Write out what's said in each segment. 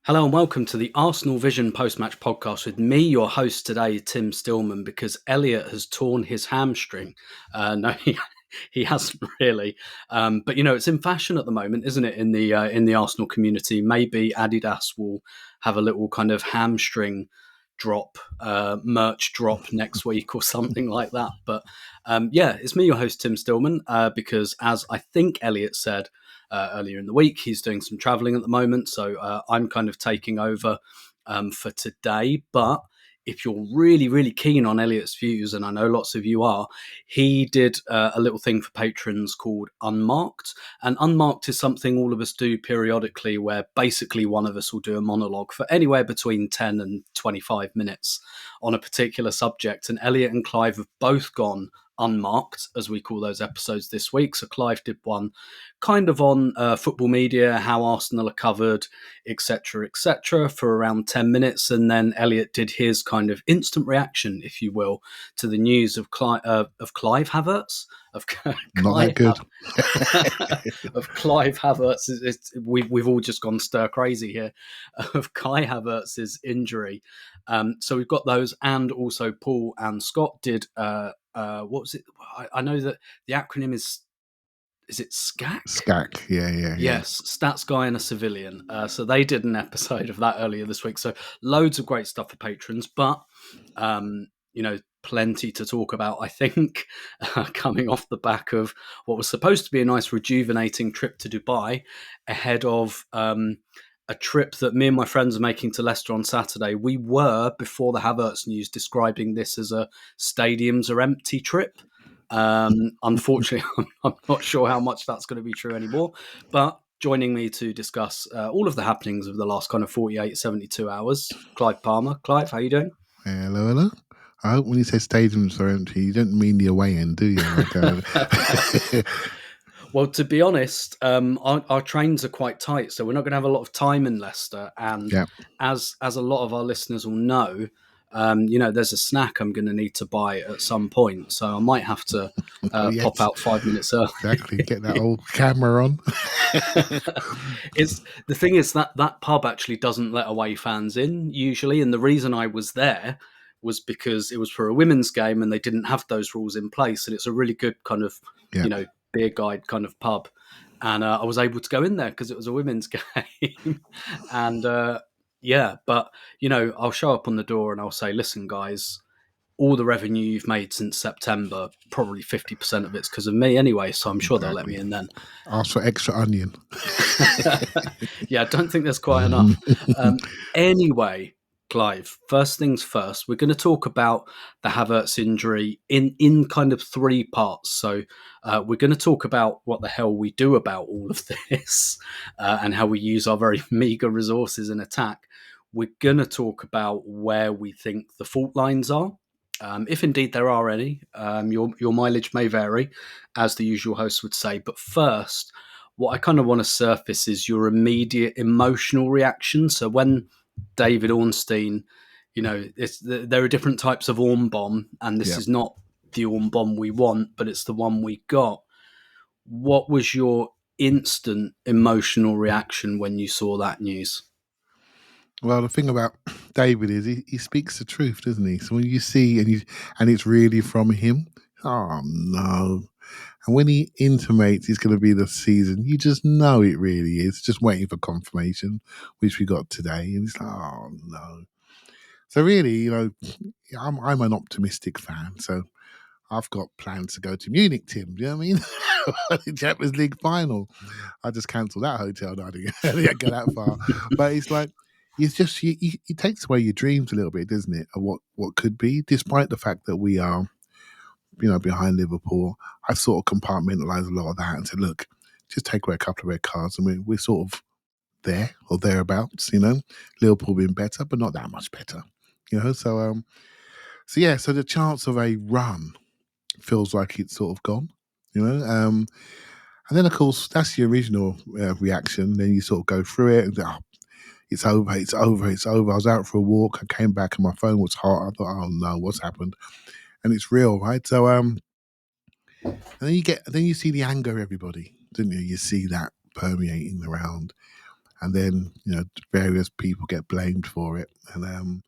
Hello and welcome to the ArsenalVision post-match podcast with me, your host today, Tim Stillman, because Elliot has torn his hamstring. No, he hasn't really, but it's in fashion at the moment, isn't it? In the Arsenal community, maybe Adidas will have a little kind of hamstring drop, merch drop next week or something like that. But it's me, your host, Tim Stillman, because as I think Elliot said earlier in the week, he's doing some travelling at the moment, so I'm kind of taking over for today. But if you're really, really keen on Elliot's views, and I know lots of you are, he did a little thing for patrons called Unmarked. And Unmarked is something all of us do periodically where basically one of us will do a monologue for anywhere between 10 and 25 minutes on a particular subject. And Elliot and Clive have both gone unmarked, as we call those episodes this week. So Clive did one kind of on football media, how Arsenal are covered, etc., for around 10 minutes. And then Elliot did his kind of instant reaction, if you will, to the news of Clive Havertz. Of Not that good. Of Clive Havertz. We've all just gone stir crazy here. Of Kai Havertz's injury. So we've got those, and also Paul and Scott did what was it? I know that the acronym is it SCAC? SCAC, yeah. Yes, Stats Guy and a Civilian. So they did an episode of that earlier this week. So loads of great stuff for patrons, but plenty to talk about, I think, coming off the back of what was supposed to be a nice rejuvenating trip to Dubai ahead of a trip that me and my friends are making to Leicester on Saturday. We were, before the Havertz news, describing this as a stadiums are empty trip. Unfortunately, I'm not sure how much that's going to be true anymore. But joining me to discuss all of the happenings of the last kind of 48, 72 hours, Clive Palmer. Clive, how are you doing? Hello. I hope when you say stadiums are empty, you don't mean the away end, do you? Well, to be honest, our trains are quite tight, so we're not going to have a lot of time in Leicester. And as a lot of our listeners will know, there's a snack I'm going to need to buy at some point, so I might have to pop out 5 minutes early. Exactly, get that old camera on. The thing is that pub actually doesn't let away fans in usually, and the reason I was there was because it was for a women's game and they didn't have those rules in place, and it's a really good kind of beer guide kind of pub, and I was able to go in there because it was a women's game. And but I'll show up on the door and I'll say, listen guys, all the revenue you've made since September, probably 50% of it's because of me anyway, so I'm sure they'll let me in then. Ask for extra onion. Yeah, I don't think there's quite enough. Anyway, Clive, first things first, we're going to talk about the Havertz injury in kind of three parts. So we're going to talk about what the hell we do about all of this and how we use our very meagre resources in attack. We're going to talk about where we think the fault lines are, if indeed there are any. Your mileage may vary, as the usual host would say. But first, what I kind of want to surface is your immediate emotional reaction. So when David Ornstein, there are different types of Orm bomb, and this is not the Orm bomb we want, but it's the one we got. What was your instant emotional reaction when you saw that news? Well, the thing about David is he speaks the truth, doesn't he? So when you see and it's really from him, oh no. And when he intimates it's going to be the season, you just know it really is. Just waiting for confirmation, which we got today. And it's like, oh no. So really, I'm an optimistic fan. So I've got plans to go to Munich, Tim. Do you know what I mean? The Champions League final. I just cancelled that hotel. I didn't get that far. But it's like, it's just, it takes away your dreams a little bit, doesn't it? Of what could be, despite the fact that we are, behind Liverpool. I've sort of compartmentalised a lot of that and said, look, just take away a couple of red cards and we're sort of there or thereabouts, Liverpool being better, but not that much better, So the chance of a run feels like it's sort of gone, and then of course that's the original reaction. Then you sort of go through it and go, it's over. I was out for a walk. I came back and my phone was hot. I thought, oh no, what's happened? And it's real, right? So, and then you see the anger of everybody, didn't you? You see that permeating around, and then various people get blamed for it, and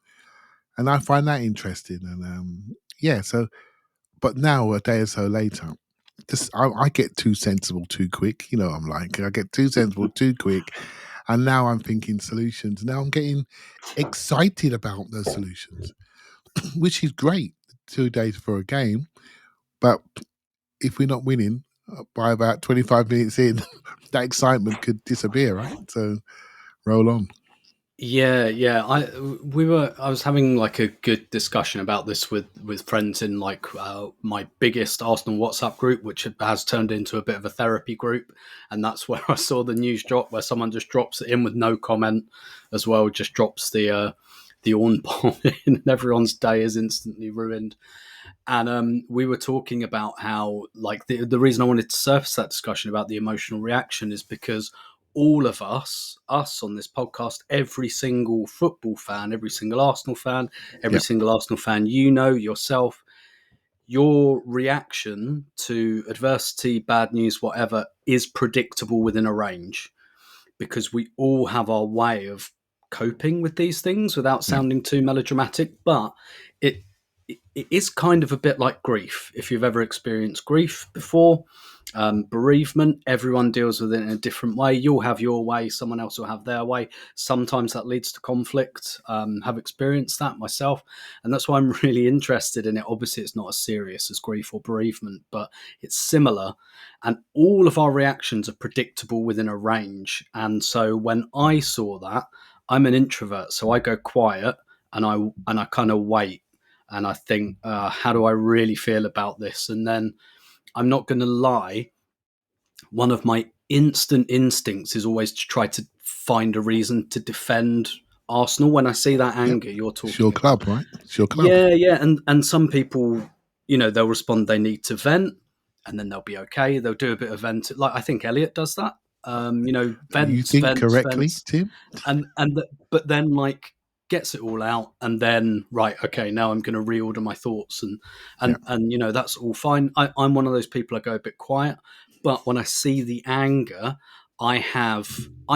I find that interesting. And so but now a day or so later, I get too sensible too quick. I'm like, I get too sensible too quick, and now I'm thinking solutions. Now I'm getting excited about those solutions, which is great. 2 days for a game, but if we're not winning by about 25 minutes in, that excitement could disappear, right? So roll on. Yeah. I was having like a good discussion about this with friends in like my biggest Arsenal WhatsApp group, which has turned into a bit of a therapy group, and that's where I saw the news drop where someone just drops it in with no comment as well, just drops the on bomb in, and everyone's day is instantly ruined. And we were talking about how, like, the reason I wanted to surface that discussion about the emotional reaction is because all of us on this podcast, every single football fan, every single Arsenal fan, every Yep. single Arsenal fan, yourself, your reaction to adversity, bad news, whatever, is predictable within a range, because we all have our way of coping with these things without Yeah. sounding too melodramatic. But it it is kind of a bit like grief. If you've ever experienced grief before, bereavement, everyone deals with it in a different way. You'll have your way, someone else will have their way. Sometimes that leads to conflict. Have experienced that myself, and that's why I'm really interested in it. Obviously, it's not as serious as grief or bereavement, but it's similar, and all of our reactions are predictable within a range. And so when I saw that, I'm an introvert, so I go quiet and I kind of wait and I think, how do I really feel about this? And then I'm not going to lie, one of my instant instincts is always to try to find a reason to defend Arsenal when I see that Yep. anger you're talking It's your about. club, right? It's your club. Yeah, and some people, they'll respond they need to vent, and then they'll be okay. They'll do a bit of vent, like I think Elliot does that. You Vents, think vents, correctly, vents, Tim? but then like gets it all out, and then right, okay, now I'm going to reorder my thoughts, and Yeah. that's all fine. I'm one of those people, I go a bit quiet, but when I see the anger, I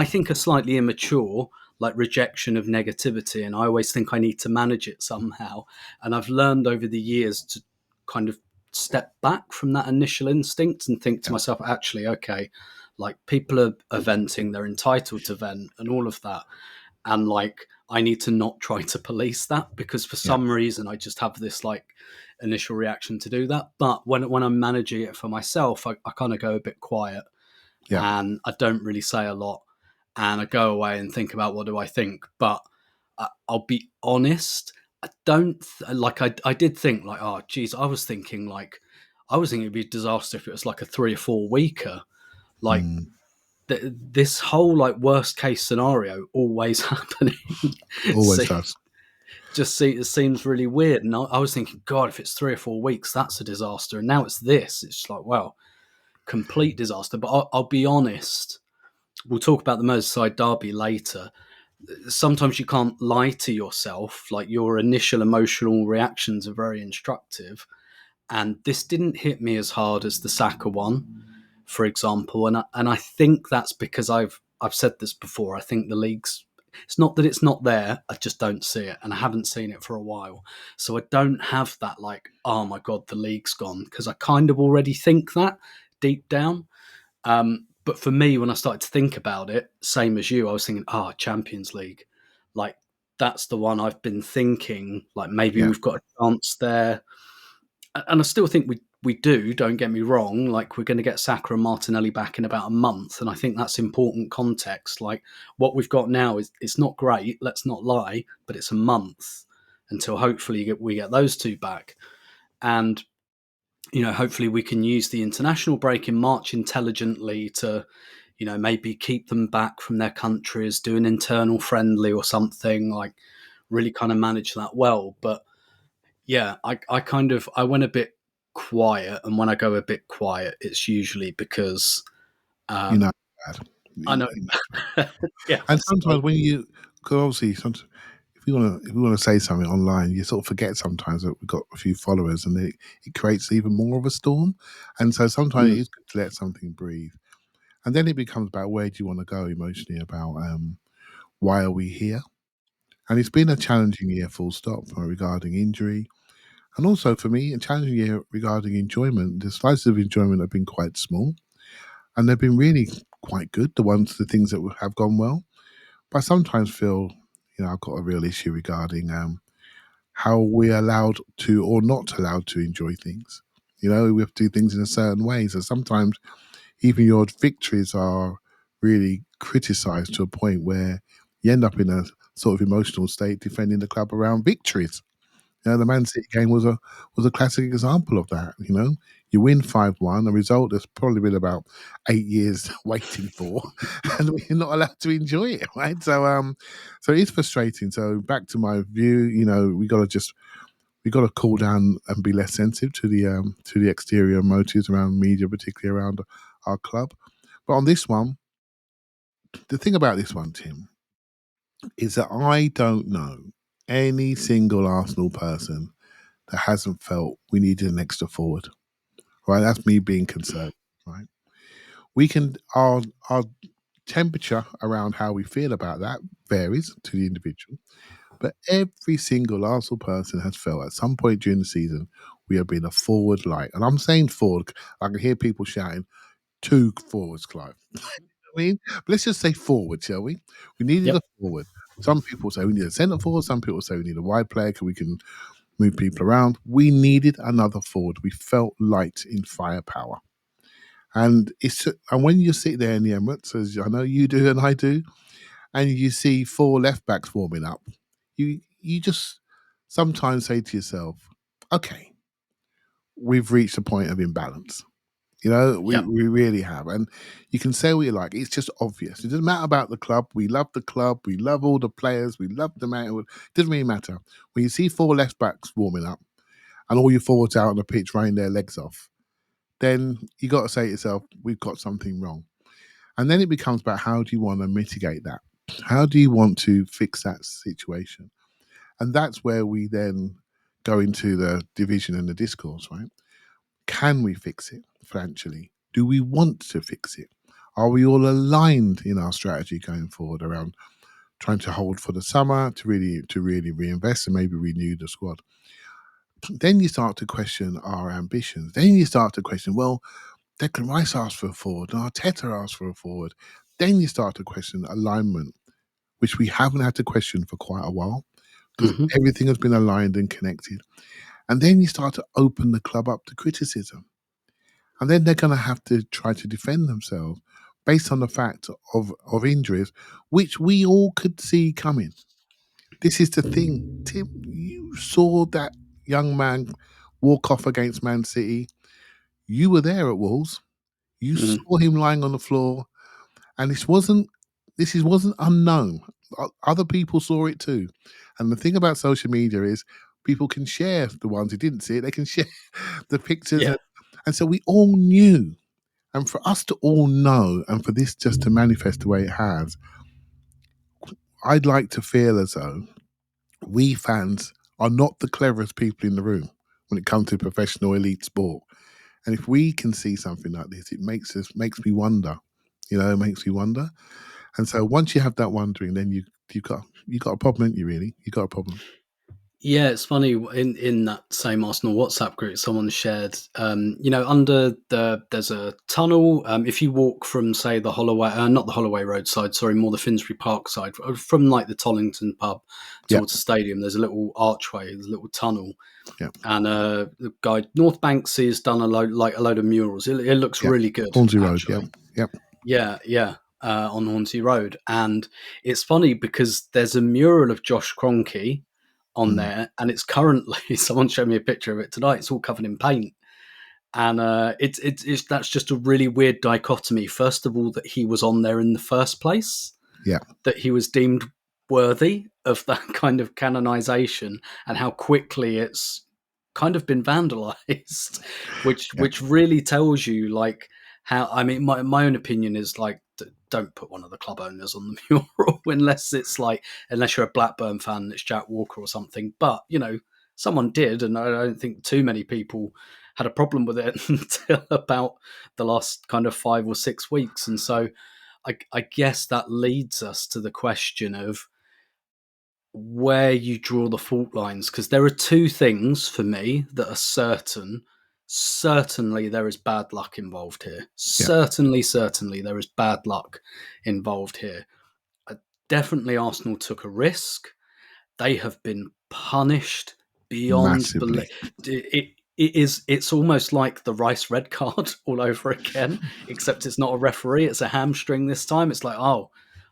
think a slightly immature like rejection of negativity, and I always think I need to manage it somehow. And I've learned over the years to kind of step back from that initial instinct and think to Yeah. myself, actually, okay, like people are venting, they're entitled to vent and all of that. And like, I need to not try to police that, because for Yeah. some reason I just have this like initial reaction to do that. But when I'm managing it for myself, I kind of go a bit quiet, Yeah. and I don't really say a lot, and I go away and think about what do I think. But I'll be honest, I don't like. I did think like, oh geez, I was thinking it'd be a disaster if it was like a 3 or 4 weeker. Like this whole like worst case scenario always happening. Always does. It seems really weird. And I was thinking, God, if it's 3 or 4 weeks, that's a disaster. And now it's this. It's just like, well, complete disaster. But I'll be honest. We'll talk about the Merseyside derby later. Sometimes you can't lie to yourself. Like, your initial emotional reactions are very instructive. And this didn't hit me as hard as the Saka one, for example. And I think that's because I've said this before. I think the league's, it's not that it's not there, I just don't see it, and I haven't seen it for a while. So I don't have that like, oh my God, the league's gone, because I kind of already think that deep down. But for me, when I started to think about it, same as you, I was thinking, Champions League. Like, that's the one I've been thinking, like maybe Yeah. we've got a chance there. And I still think we do, don't get me wrong. Like, we're going to get Saka and Martinelli back in about a month, and I think that's important context. Like, what we've got now is, it's not great, let's not lie, but it's a month until hopefully we get those two back. And hopefully we can use the international break in March intelligently to, maybe keep them back from their countries, do an internal friendly or something, like really kind of manage that well. But yeah, I went a bit quiet, and when I go a bit quiet, it's usually because You know, bad. I know. Yeah, And sometimes when because obviously, if you want to say something online, you sort of forget sometimes that we've got a few followers, and it creates even more of a storm. And so sometimes it is good to let something breathe. And then it becomes about where do you want to go emotionally, about why are we here? And it's been a challenging year, full stop, regarding injury. And also for me, a challenging year regarding enjoyment. The slices of enjoyment have been quite small, and they've been really quite good, the things that have gone well. But I sometimes feel, I've got a real issue regarding how we're allowed to or not allowed to enjoy things. We have to do things in a certain way. So sometimes even your victories are really criticised to a point where you end up in a sort of emotional state defending the club around victories. The Man City game was a classic example of that. You win 5-1, a result that's probably been about 8 years waiting for, and we're not allowed to enjoy it, right? So it's frustrating. So back to my view, we got to cool down and be less sensitive to the exterior motives around media, particularly around our club. But on this one, the thing about this one, Tim, is that I don't know any single Arsenal person that hasn't felt we needed an extra forward. Right, that's me being concerned. Right, we can our temperature around how we feel about that varies to the individual, but every single Arsenal person has felt at some point during the season we have been a forward light, and I'm saying forward. I can hear people shouting 2 forwards, Clive. But let's just say forward, shall we? We needed a Yep. forward. Some people say we need a centre forward. Some people say we need a wide player because we can move people around. We needed another forward. We felt light in firepower. And when you sit there in the Emirates, as I know you do and I do, and you see 4 left backs warming up, you just sometimes say to yourself, okay, we've reached a point of imbalance. We Yep. really have. And you can say what you like. It's just obvious. It doesn't matter about the club. We love the club. We love all the players. We love the man. It doesn't really matter. When you see 4 left backs warming up and all your forwards out on the pitch running their legs off, then you got to say to yourself, we've got something wrong. And then it becomes about how do you want to mitigate that? How do you want to fix that situation? And that's where we then go into the division and the discourse, right? Can we fix it financially? Do we want to fix it? Are we all aligned in our strategy going forward around trying to hold for the summer to really reinvest and maybe renew the squad? Then you start to question our ambitions. Then you start to question, well, Declan Rice asked for a forward and Arteta asked for a forward. Then you start to question alignment, which we haven't had to question for quite a while because Hmm. everything has been aligned and connected. And then you start to open the club up to criticism. And then they're going to have to try to defend themselves based on the fact of injuries, which we all could see coming. This is the thing, Tim. You saw that young man walk off against Man City. You were there at Wolves. You Mm. saw him lying on the floor, and this wasn't unknown. Other people saw it too. And the thing about social media is people can share the ones who didn't see it. They can share the pictures, Yeah. and so we all knew. And for us to all know, and for this just to manifest the way it has, I'd like to feel as though we fans are not the cleverest people in the room when it comes to professional elite sport. And if we can see something like this, it makes me wonder. It makes me wonder. And so once you have that wondering, then you got a problem, ain't you? Really, you got a problem. Yeah, it's funny in that same Arsenal WhatsApp group, someone shared, under there's a tunnel. If you walk from, say, the Holloway, not the Holloway Road side, sorry, more the Finsbury Park side, from like the Tollington pub Yeah, towards the stadium, there's a little archway, there's a little tunnel, yeah, and the guy North Banksy has done a load of murals. It looks yeah. really good, Hornsey Road. Yeah, actually. yeah. Yeah, yeah. On Hornsey Road, and it's funny because there's a mural of Josh Kroenke on Mm, there, and it's currently someone showed me a picture of it tonight. It's all covered in paint, and it's that's just a really weird dichotomy. First of all, that he was on there in the first place, yeah, that he was deemed worthy of that kind of canonization, and how quickly it's kind of been vandalized, which yeah, really tells you like how. I mean, my own opinion is like, don't put one of the club owners on the mural unless you're a Blackburn fan and it's Jack Walker or something. But someone did, and I don't think too many people had a problem with it until about the last kind of 5 or 6 weeks. And so I guess that leads us to the question of where you draw the fault lines, because there are two things for me that are certain. Certainly there is bad luck involved here. Yeah, Certainly there is bad luck involved here. Definitely Arsenal took a risk. They have been punished beyond massively. belief. It's almost like the Rice red card all over again, except it's not a referee, it's a hamstring this time. It's like,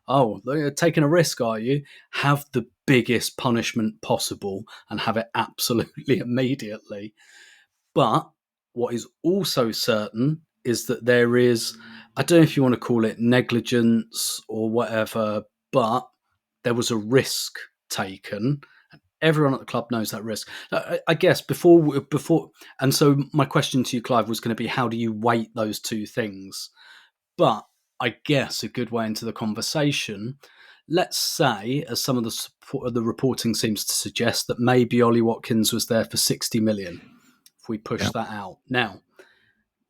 you're taking a risk, are you? Have the biggest punishment possible and have it absolutely immediately. But what is also certain is that there is, I don't know if you want to call it negligence or whatever, but there was a risk taken. Everyone at the club knows that risk. I guess before, and so my question to you, Clive, was going to be, how do you weight those two things? But I guess a good way into the conversation, let's say, as some of the reporting seems to suggest, that maybe Ollie Watkins was there for 60 million. If we push Yeah. that out now,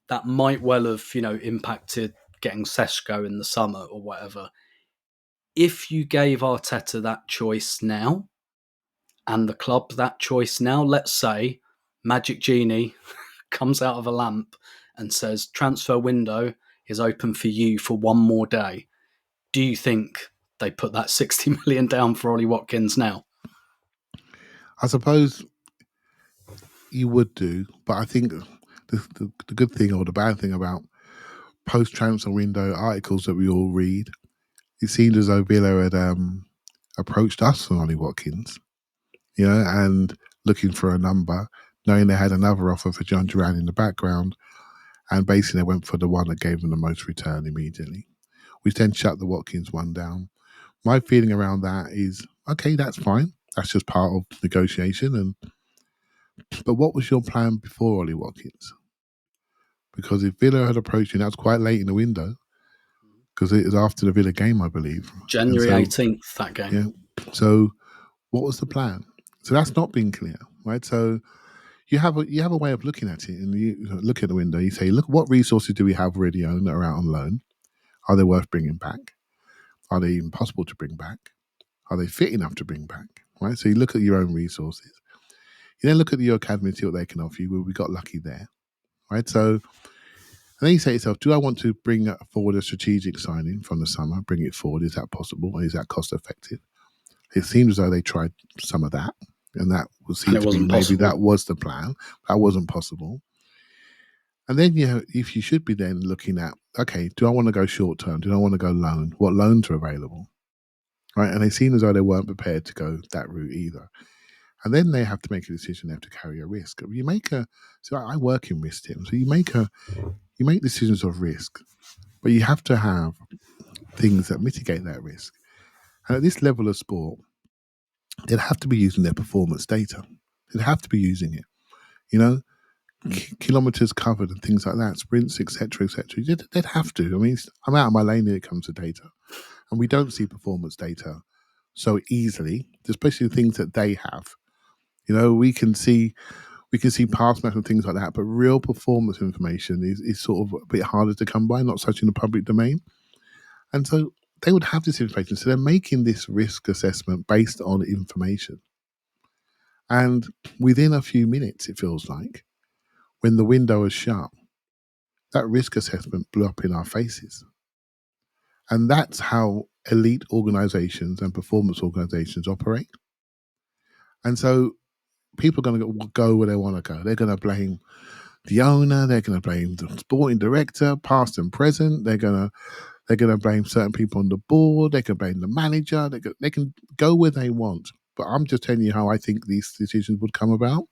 that might well have impacted getting Seshko in the summer or whatever. If you gave Arteta that choice now, and the club that choice now, let's say Magic Genie comes out of a lamp and says transfer window is open for you for one more day, do you think they put that 60 million down for Ollie Watkins now? I suppose you would do, but I think the good thing or the bad thing about post-transfer window articles that we all read, it seemed as though Villa had approached us on Ollie Watkins, and looking for a number, knowing they had another offer for John Duran in the background, and basically they went for the one that gave them the most return immediately. We then shut the Watkins one down. My feeling around that is, okay, that's fine. That's just part of negotiation. But what was your plan before Ollie Watkins? Because if Villa had approached you, that was quite late in the window, because it was after the Villa game, I believe. January 18th, that game. Yeah. So what was the plan? So that's not been clear, right? So you have a way of looking at it, and you look at the window. You say, look, what resources do we have already owned that are out on loan? Are they worth bringing back? Are they even possible to bring back? Are they fit enough to bring back? Right. So you look at your own resources. You then look at your academy, see what they can offer you. Well, we got lucky there, right? So, and then you say to yourself, do I want to bring forward a strategic signing from the summer? Bring it forward. Is that possible? Is that cost effective? It seems as though they tried some of that, and that would seem to be maybe that was the plan. That wasn't possible. And then, if you should be then looking at, okay, do I want to go short term? Do I want to go loan? What loans are available? Right. And they seem as though they weren't prepared to go that route either. And then they have to make a decision. They have to carry a risk. So I work in risk, Tim. So you make decisions of risk, but you have to have things that mitigate that risk. And at this level of sport, they'd have to be using their performance data. They'd have to be using it. Kilometers covered and things like that, sprints, etc., etc. They'd have to. I mean, I'm out of my lane when it comes to data, and we don't see performance data so easily, especially the things that they have. We can see past match and things like that, but real performance information is sort of a bit harder to come by, not such in the public domain. And so they would have this information. So they're making this risk assessment based on information. And within a few minutes, it feels like, when the window is shut, that risk assessment blew up in our faces. And that's how elite organizations and performance organizations operate. And so people are going to go where they want to go. They're going to blame the owner. They're going to blame the sporting director, past and present. They're going to blame certain people on the board. They can blame the manager. They can go where they want. But I'm just telling you how I think these decisions would come about.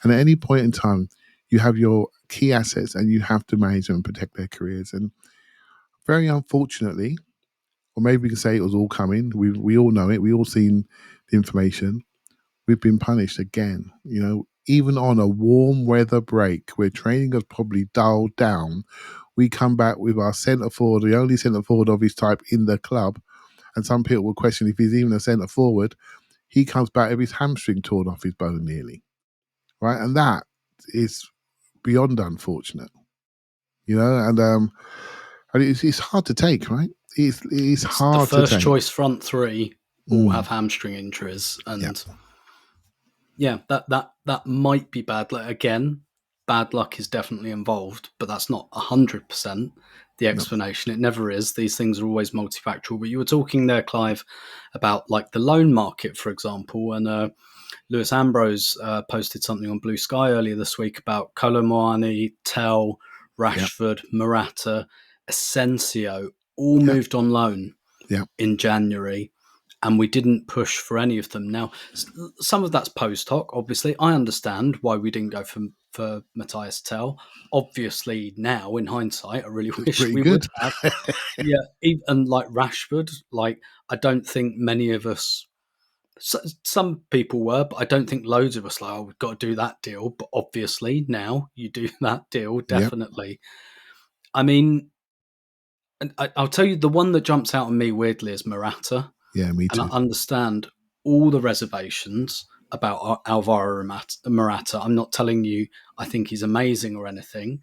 And at any point in time, you have your key assets and you have to manage them and protect their careers. And very unfortunately, or maybe we can say it was all coming. We all know it. We all seen the information. We've been punished again. Even on a warm weather break where training has probably dialed down, we come back with our centre forward, the only centre forward of his type in the club. And some people will question if he's even a centre forward. He comes back with his hamstring torn off his bone nearly. Right. And that is beyond unfortunate. And it's hard to take, right? It's hard The first to take. choice front three all have hamstring injuries, and that might be bad. Like, again, bad luck is definitely involved, but that's not 100% the explanation. It never is. These things are always multifactorial. But you were talking there, Clive, about like the loan market, for example, and Lewis Ambrose posted something on Blue Sky earlier this week about Kolo Muani, Tell, Rashford, Morata, Asensio, all moved on loan in January, and we didn't push for any of them. Now, some of that's post hoc, obviously. I understand why we didn't go for Matthias Tell. Obviously, now, in hindsight, I really wish we would have. Yeah, and like Rashford, like I don't think many of us... some people were, but I don't think loads of us like, oh, we've got to do that deal. But obviously now you do that deal, definitely. Yep. I mean, I'll tell you, the one that jumps out at me weirdly is Morata. Yeah, me too. And I understand all the reservations about Alvaro Morata. I'm not telling you I think he's amazing or anything,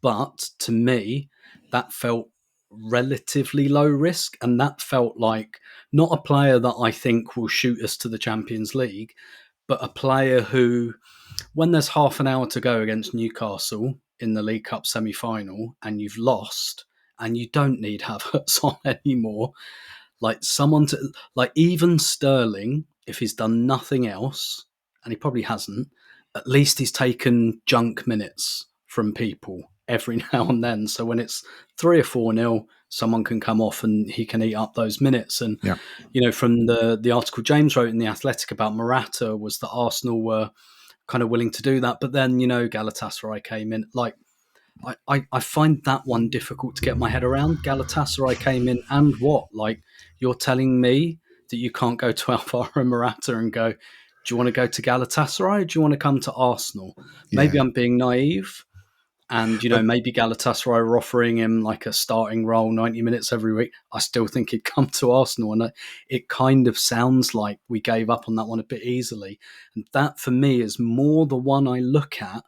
but to me, that felt relatively low risk, and that felt like not a player that I think will shoot us to the Champions League, but a player who, when there's half an hour to go against Newcastle in the League Cup semi-final and you've lost and you don't need Havertz on anymore, like someone to, like even Sterling, if he's done nothing else, and he probably hasn't, at least he's taken junk minutes from people every now and then. So when it's 3 or 4-0, someone can come off and he can eat up those minutes. And, from the article James wrote in The Athletic about Morata was that Arsenal were kind of willing to do that. But then, Galatasaray came in. Like, I find that one difficult to get my head around. Galatasaray came in and what? Like, you're telling me that you can't go to Alvaro Morata and go, do you want to go to Galatasaray or do you want to come to Arsenal? Maybe I'm being naive. And, maybe Galatasaray are offering him like a starting role, 90 minutes every week. I still think he'd come to Arsenal. And it kind of sounds like we gave up on that one a bit easily. And that, for me, is more the one I look at,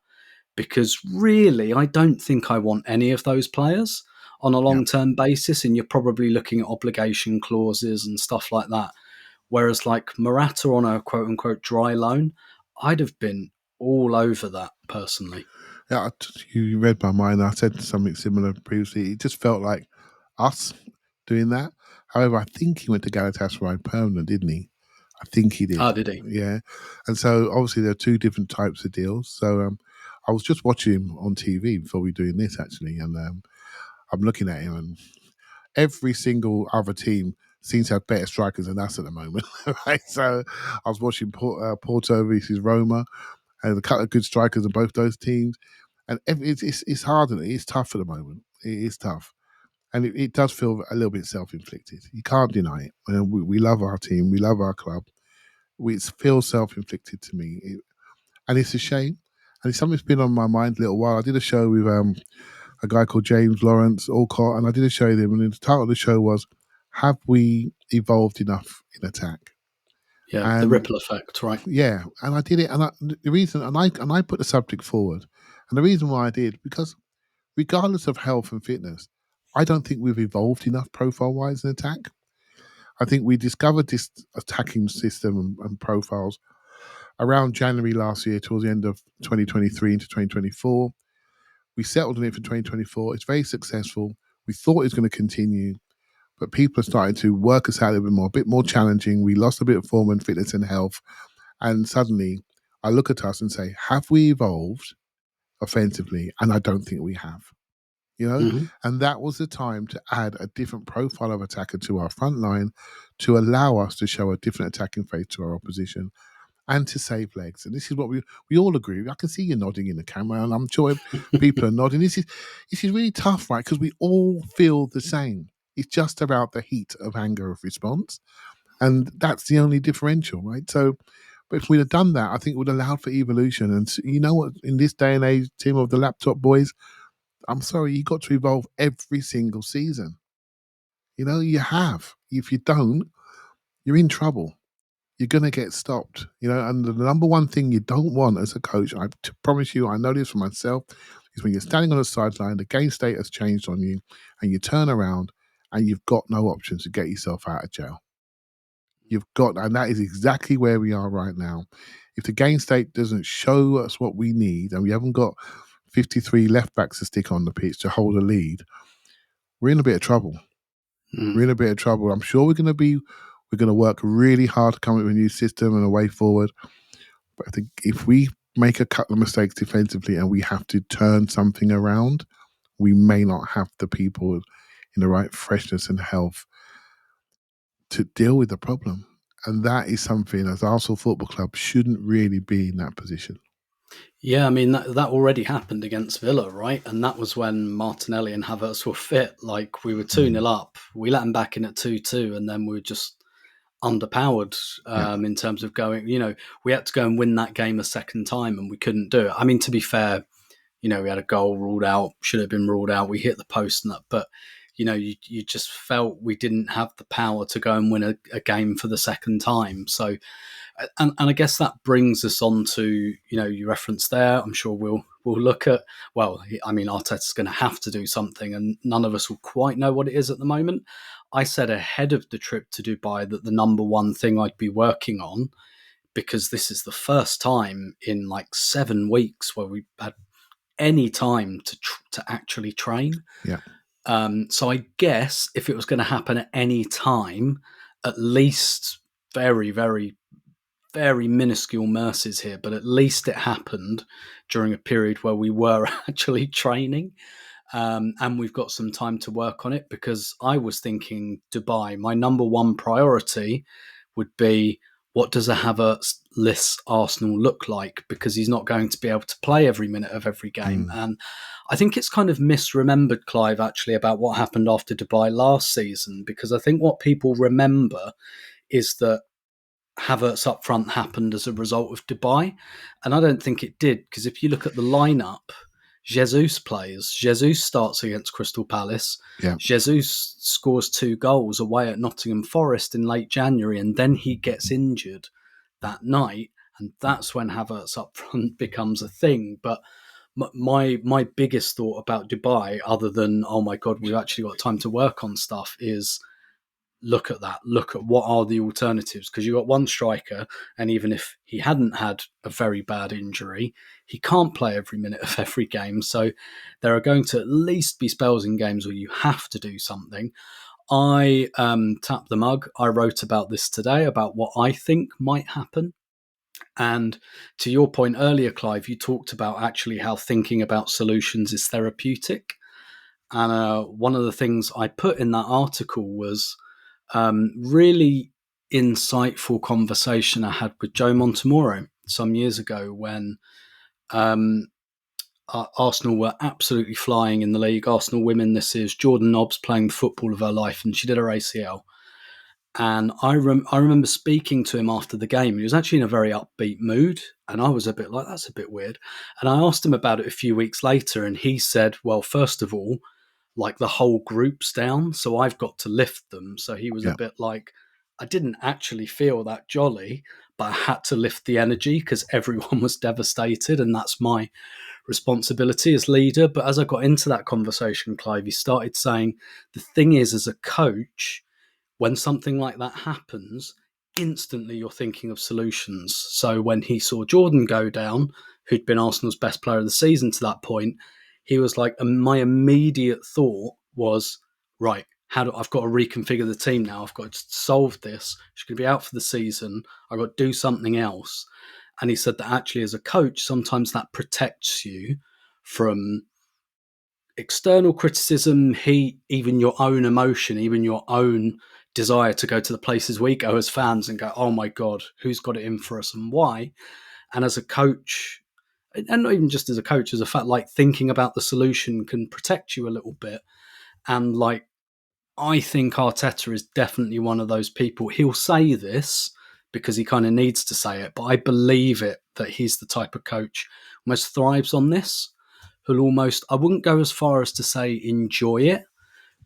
because really, I don't think I want any of those players on a long-term basis. And you're probably looking at obligation clauses and stuff like that. Whereas like Morata on a quote-unquote dry loan, I'd have been all over that personally. Yeah, you read my mind. I said something similar previously. It just felt like us doing that. However, I think he went to Galatasaray permanent, didn't he? I think he did. Oh, did he? Yeah. And so obviously there are two different types of deals. So I was just watching him on TV before we were doing this, actually. And I'm looking at him, and every single other team seems to have better strikers than us at the moment. Right? So I was watching Porto versus Roma, and a couple of good strikers in both those teams. And it's hard, and it's tough at the moment. It is tough. And it does feel a little bit self-inflicted. You can't deny it. We love our team. We love our club. It feels self-inflicted to me. And it's a shame. And it's something that's been on my mind a little while. I did a show with a guy called James Lawrence Alcott, and I did a show with him. And the title of the show was, have we evolved enough in attack? Yeah, the ripple effect, right? Yeah, and I did it. And I put the subject forward. And the reason why I did, because regardless of health and fitness, I don't think we've evolved enough profile-wise in attack. I think we discovered this attacking system and profiles around January last year, towards the end of 2023 into 2024. We settled on it for 2024. It's very successful. We thought it was going to continue, but people are starting to work us out a bit more challenging. We lost a bit of form and fitness and health. And suddenly I look at us and say, have we evolved offensively? And I don't think we have. And that was the time to add a different profile of attacker to our front line to allow us to show a different attacking phase to our opposition and to save legs. And this is what we all agree. I can see you nodding in the camera, and I'm sure people are nodding. This is really tough, right? Because we all feel the same. It's just about the heat of anger of response. And that's the only differential, right? So, but if we'd have done that, I think it would have allowed for evolution. And you know what? In this day and age, team of the laptop boys, I'm sorry, you got to evolve every single season. You have. If you don't, you're in trouble. you're going to get stopped. And the number one thing you don't want as a coach, I promise you, I know this for myself, is when you're standing on the sideline, the game state has changed on you, and you turn around and you've got no options to get yourself out of jail. And that is exactly where we are right now. If the game state doesn't show us what we need, and we haven't got 53 left backs to stick on the pitch to hold a lead, we're in a bit of trouble. We're in a bit of trouble. I'm sure we're going to work really hard to come up with a new system and a way forward. But I think if we make a couple of mistakes defensively and we have to turn something around, we may not have the people in the right freshness and health to deal with the problem. And that is something, as Arsenal Football Club, shouldn't really be in that position. Yeah, I mean, that already happened against Villa, right? And that was when Martinelli and Havertz were fit. Like, we were 2-0 up. We let them back in at 2-2, and then we were just underpowered in terms of going, we had to go and win that game a second time, and we couldn't do it. I mean, to be fair, we had a goal ruled out, should have been ruled out. We hit the post and that, but you just felt we didn't have the power to go and win a game for the second time. So, and I guess that brings us on to, you referenced there, I'm sure we'll look at, Arteta's going to have to do something, and none of us will quite know what it is at the moment. I said ahead of the trip to Dubai that the number one thing I'd be working on, because this is the first time in like 7 weeks where we had any time to actually train. Yeah. So I guess if it was going to happen at any time, at least very, very, very minuscule mercies here, but at least it happened during a period where we were actually training. And we've got some time to work on it, because I was thinking Dubai, my number one priority would be, what does a Havertz-less Arsenal look like? Because he's not going to be able to play every minute of every game. And I think it's kind of misremembered, Clive, actually, about what happened after Dubai last season, because I think what people remember is that Havertz up front happened as a result of Dubai. And I don't think it did, because if you look at the lineup, Jesus plays. Jesus starts against Crystal Palace. Yeah. Jesus scores 2 goals away at Nottingham Forest in late January, and then he gets injured that night, and that's when Havertz up front becomes a thing. But my biggest thought about Dubai, other than, oh my God, we've actually got time to work on stuff, is look at that. Look at what are the alternatives, because you've got one striker, and even if he hadn't had a very bad injury, he can't play every minute of every game. So there are going to at least be spells in games where you have to do something. I tapped the mug. I wrote about this today, about what I think might happen. And to your point earlier, Clive, you talked about actually how thinking about solutions is therapeutic. And one of the things I put in that article was really insightful conversation I had with Joe Montemuro some years ago, when Arsenal were absolutely flying in the league. Arsenal women, this is Jordan Nobbs playing the football of her life, and she did her ACL. And I remember speaking to him after the game. He was actually in a very upbeat mood, and I was a bit like, that's a bit weird. And I asked him about it a few weeks later, and he said, well, first of all, like, the whole group's down, so I've got to lift them. So he was a bit like, I didn't actually feel that jolly, but I had to lift the energy because everyone was devastated, and that's my responsibility as leader. But as I got into that conversation, Clive, he started saying, the thing is, as a coach, when something like that happens, instantly you're thinking of solutions. So when he saw Jordan go down, who'd been Arsenal's best player of the season to that point, he was like, my immediate thought was, right, I've got to reconfigure the team now. I've got to solve this. She's going to be out for the season. I've got to do something else. And he said that actually, as a coach, sometimes that protects you from external criticism, even your own emotion, even your own desire to go to the places we go as fans and go, oh my God, who's got it in for us and why? And as a coach, and not even just as a coach, as a fact, like, thinking about the solution can protect you a little bit. And like, I think Arteta is definitely one of those people. He'll say this because he kind of needs to say it, but I believe it, that he's the type of coach who almost thrives on this, who'll almost, I wouldn't go as far as to say enjoy it,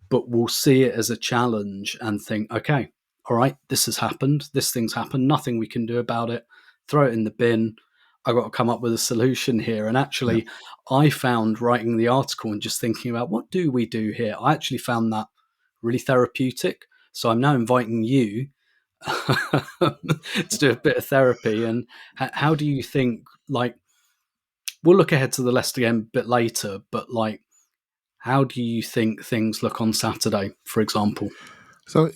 but will see it as a challenge and think, okay, all right, this has happened, this thing's happened, nothing we can do about it, throw it in the bin. I've got to come up with a solution here. And actually, I found writing the article and just thinking about what do we do here, I actually found that really therapeutic. So I'm now inviting you to do a bit of therapy. And how do you think, like, we'll look ahead to the Leicester game a bit later, but like, how do you think things look on Saturday, for example? So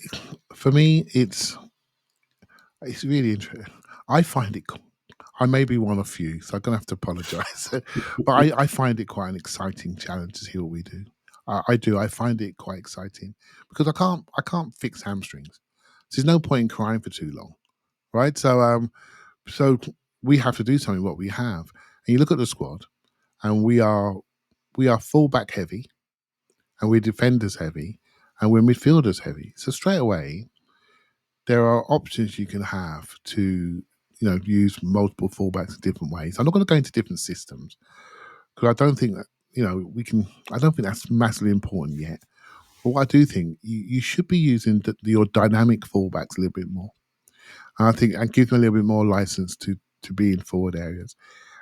for me, it's really interesting. I find it, I may be one of few, so I'm going to have to apologise. But I find it quite an exciting challenge to see what we do. I do. I find it quite exciting because I can't fix hamstrings. So there's no point in crying for too long, right? So we have to do something what we have. And you look at the squad, and we are fullback heavy, and we're defenders heavy, and we're midfielders heavy. So straight away, there are options you can have to use multiple fullbacks in different ways. I'm not going to go into different systems because I don't think that we can. I don't think that's massively important yet. But what I do think you should be using your dynamic fullbacks a little bit more. And I think and give them a little bit more license to be in forward areas.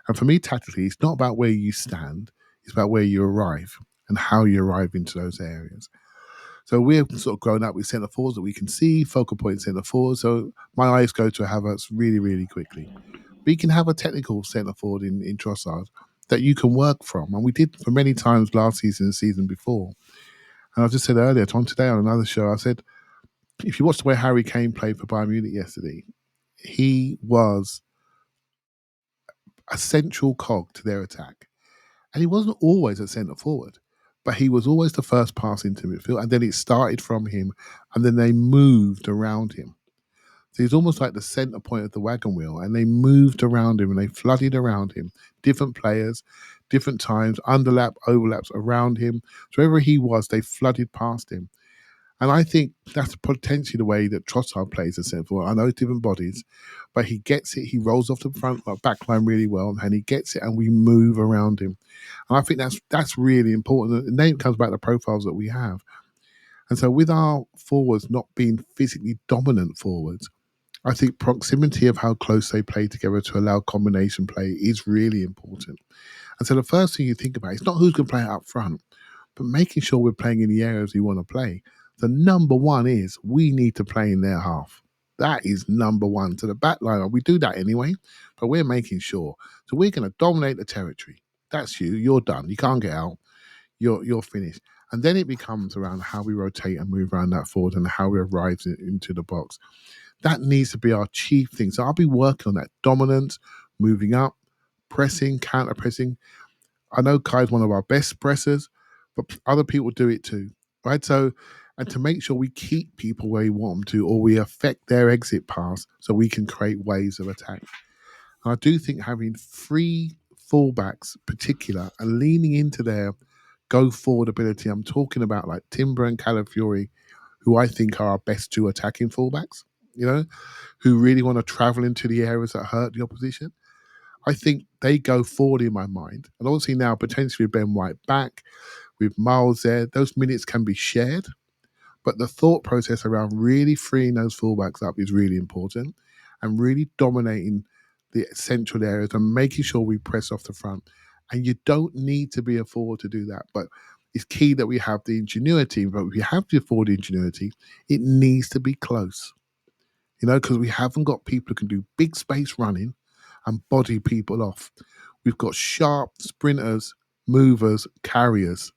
And for me, tactically, it's not about where you stand; it's about where you arrive and how you arrive into those areas. So we're sort of grown up with centre forwards that we can see, focal point centre forward. So my eyes go to Havertz really, really quickly. But you can have a technical centre forward in Trossard that you can work from. And we did for many times last season and the season before. And I just said earlier, today on another show, I said, if you watch the way Harry Kane played for Bayern Munich yesterday, he was a central cog to their attack. And he wasn't always a centre forward, but he was always the first pass into midfield. And then it started from him, and then they moved around him. So he's almost like the centre point of the wagon wheel, and they moved around him and they flooded around him. Different players, different times, overlaps around him. So wherever he was, they flooded past him. And I think that's potentially the way that Trossard plays a centre forward. I know it's different bodies, but he gets it. He rolls off the front back line really well, and he gets it, and we move around him. And I think that's really important. And then it comes back to the profiles that we have. And so with our forwards not being physically dominant forwards, I think proximity of how close they play together to allow combination play is really important. And so the first thing you think about is not who's going to play up front, but making sure we're playing in the areas we want to play. The number one is we need to play in their half. That is number one. To the back line, we do that anyway, but we're making sure. So we're going to dominate the territory. That's you. You're done. You can't get out. You're finished. And then it becomes around how we rotate and move around that forward and how we arrive into the box. That needs to be our chief thing. So I'll be working on that dominance, moving up, pressing, counter-pressing. I know Kai's one of our best pressers, but other people do it too, right? So, and to make sure we keep people where we want them to, or we affect their exit pass so we can create waves of attack. And I do think having three fullbacks particular and leaning into their go forward ability, I'm talking about like Timber and Calafiori, who I think are our best two attacking fullbacks, who really want to travel into the areas that hurt the opposition. I think they go forward in my mind. And obviously now potentially Ben White back, with Miles there, those minutes can be shared. But the thought process around really freeing those fullbacks up is really important and really dominating the central areas and making sure we press off the front. And you don't need to be a forward to do that. But it's key that we have the ingenuity. But if you have the forward ingenuity, it needs to be close. Because we haven't got people who can do big space running and body people off. We've got sharp sprinters, movers, carriers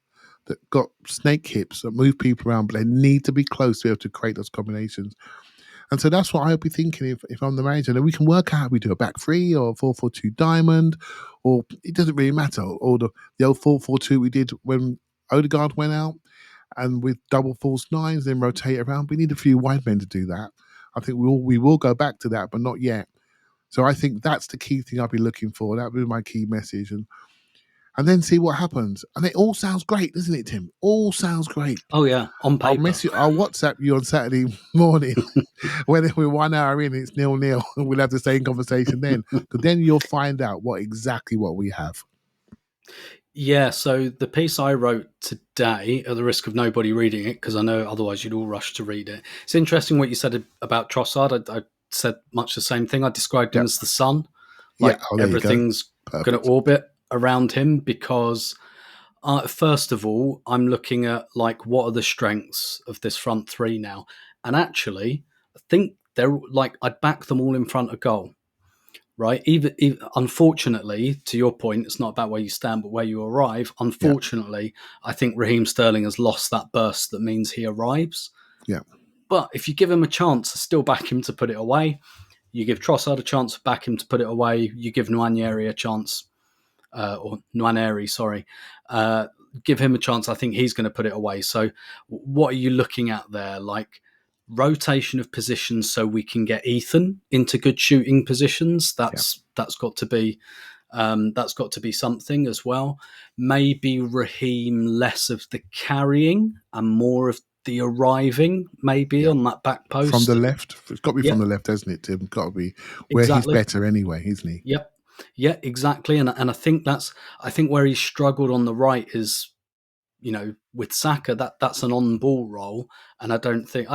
that got snake hips that move people around, but they need to be close to be able to create those combinations. And so that's what I'll be thinking if I'm the manager. And we can work out how we do a back three or 4-4-2 diamond, or it doesn't really matter. Or the old 4-4-2 we did when Odegaard went out, and with double false nines, then rotate around. We need a few wide men to do that. I think we will go back to that, but not yet. So I think that's the key thing I'll be looking for. That would be my key message. And then see what happens. And it all sounds great, doesn't it, Tim? All sounds great. Oh, yeah, on paper. I'll WhatsApp you on Saturday morning when we're 1 hour in, it's 0-0. We'll have the same conversation then. Because then you'll find out exactly what we have. Yeah, so the piece I wrote today, at the risk of nobody reading it, because I know otherwise you'd all rush to read it. It's interesting what you said about Trossard. I said much the same thing. I described him Yeah. as the sun, Yeah. like Oh, there you go. everything's going to Perfect. orbit around him because, first of all, I'm looking at like what are the strengths of this front three now, and actually, I think they're like I'd back them all in front of goal. Right. Even unfortunately, to your point, it's not about where you stand, but where you arrive. Yeah. Unfortunately, I think Raheem Sterling has lost that burst that means he arrives. Yeah. But if you give him a chance, I still back him to put it away. You give Trossard a chance to back him to put it away. You give Nwaneri a chance, or Nwaneri, sorry. Give him a chance. I think he's going to put it away. So, what are you looking at there? Like rotation of positions, so we can get Ethan into good shooting positions. Yeah. That's got to be something as well. Maybe Raheem less of the carrying and more of the arriving, maybe Yeah. on that back From the post. left. It's got to be Yeah, from the left, hasn't it, Tim? Got to be where he's exactly. better anyway, isn't he? Yep. Yeah, exactly. And I think where he's struggled on the right is, with Saka, that's an on ball role, and I don't think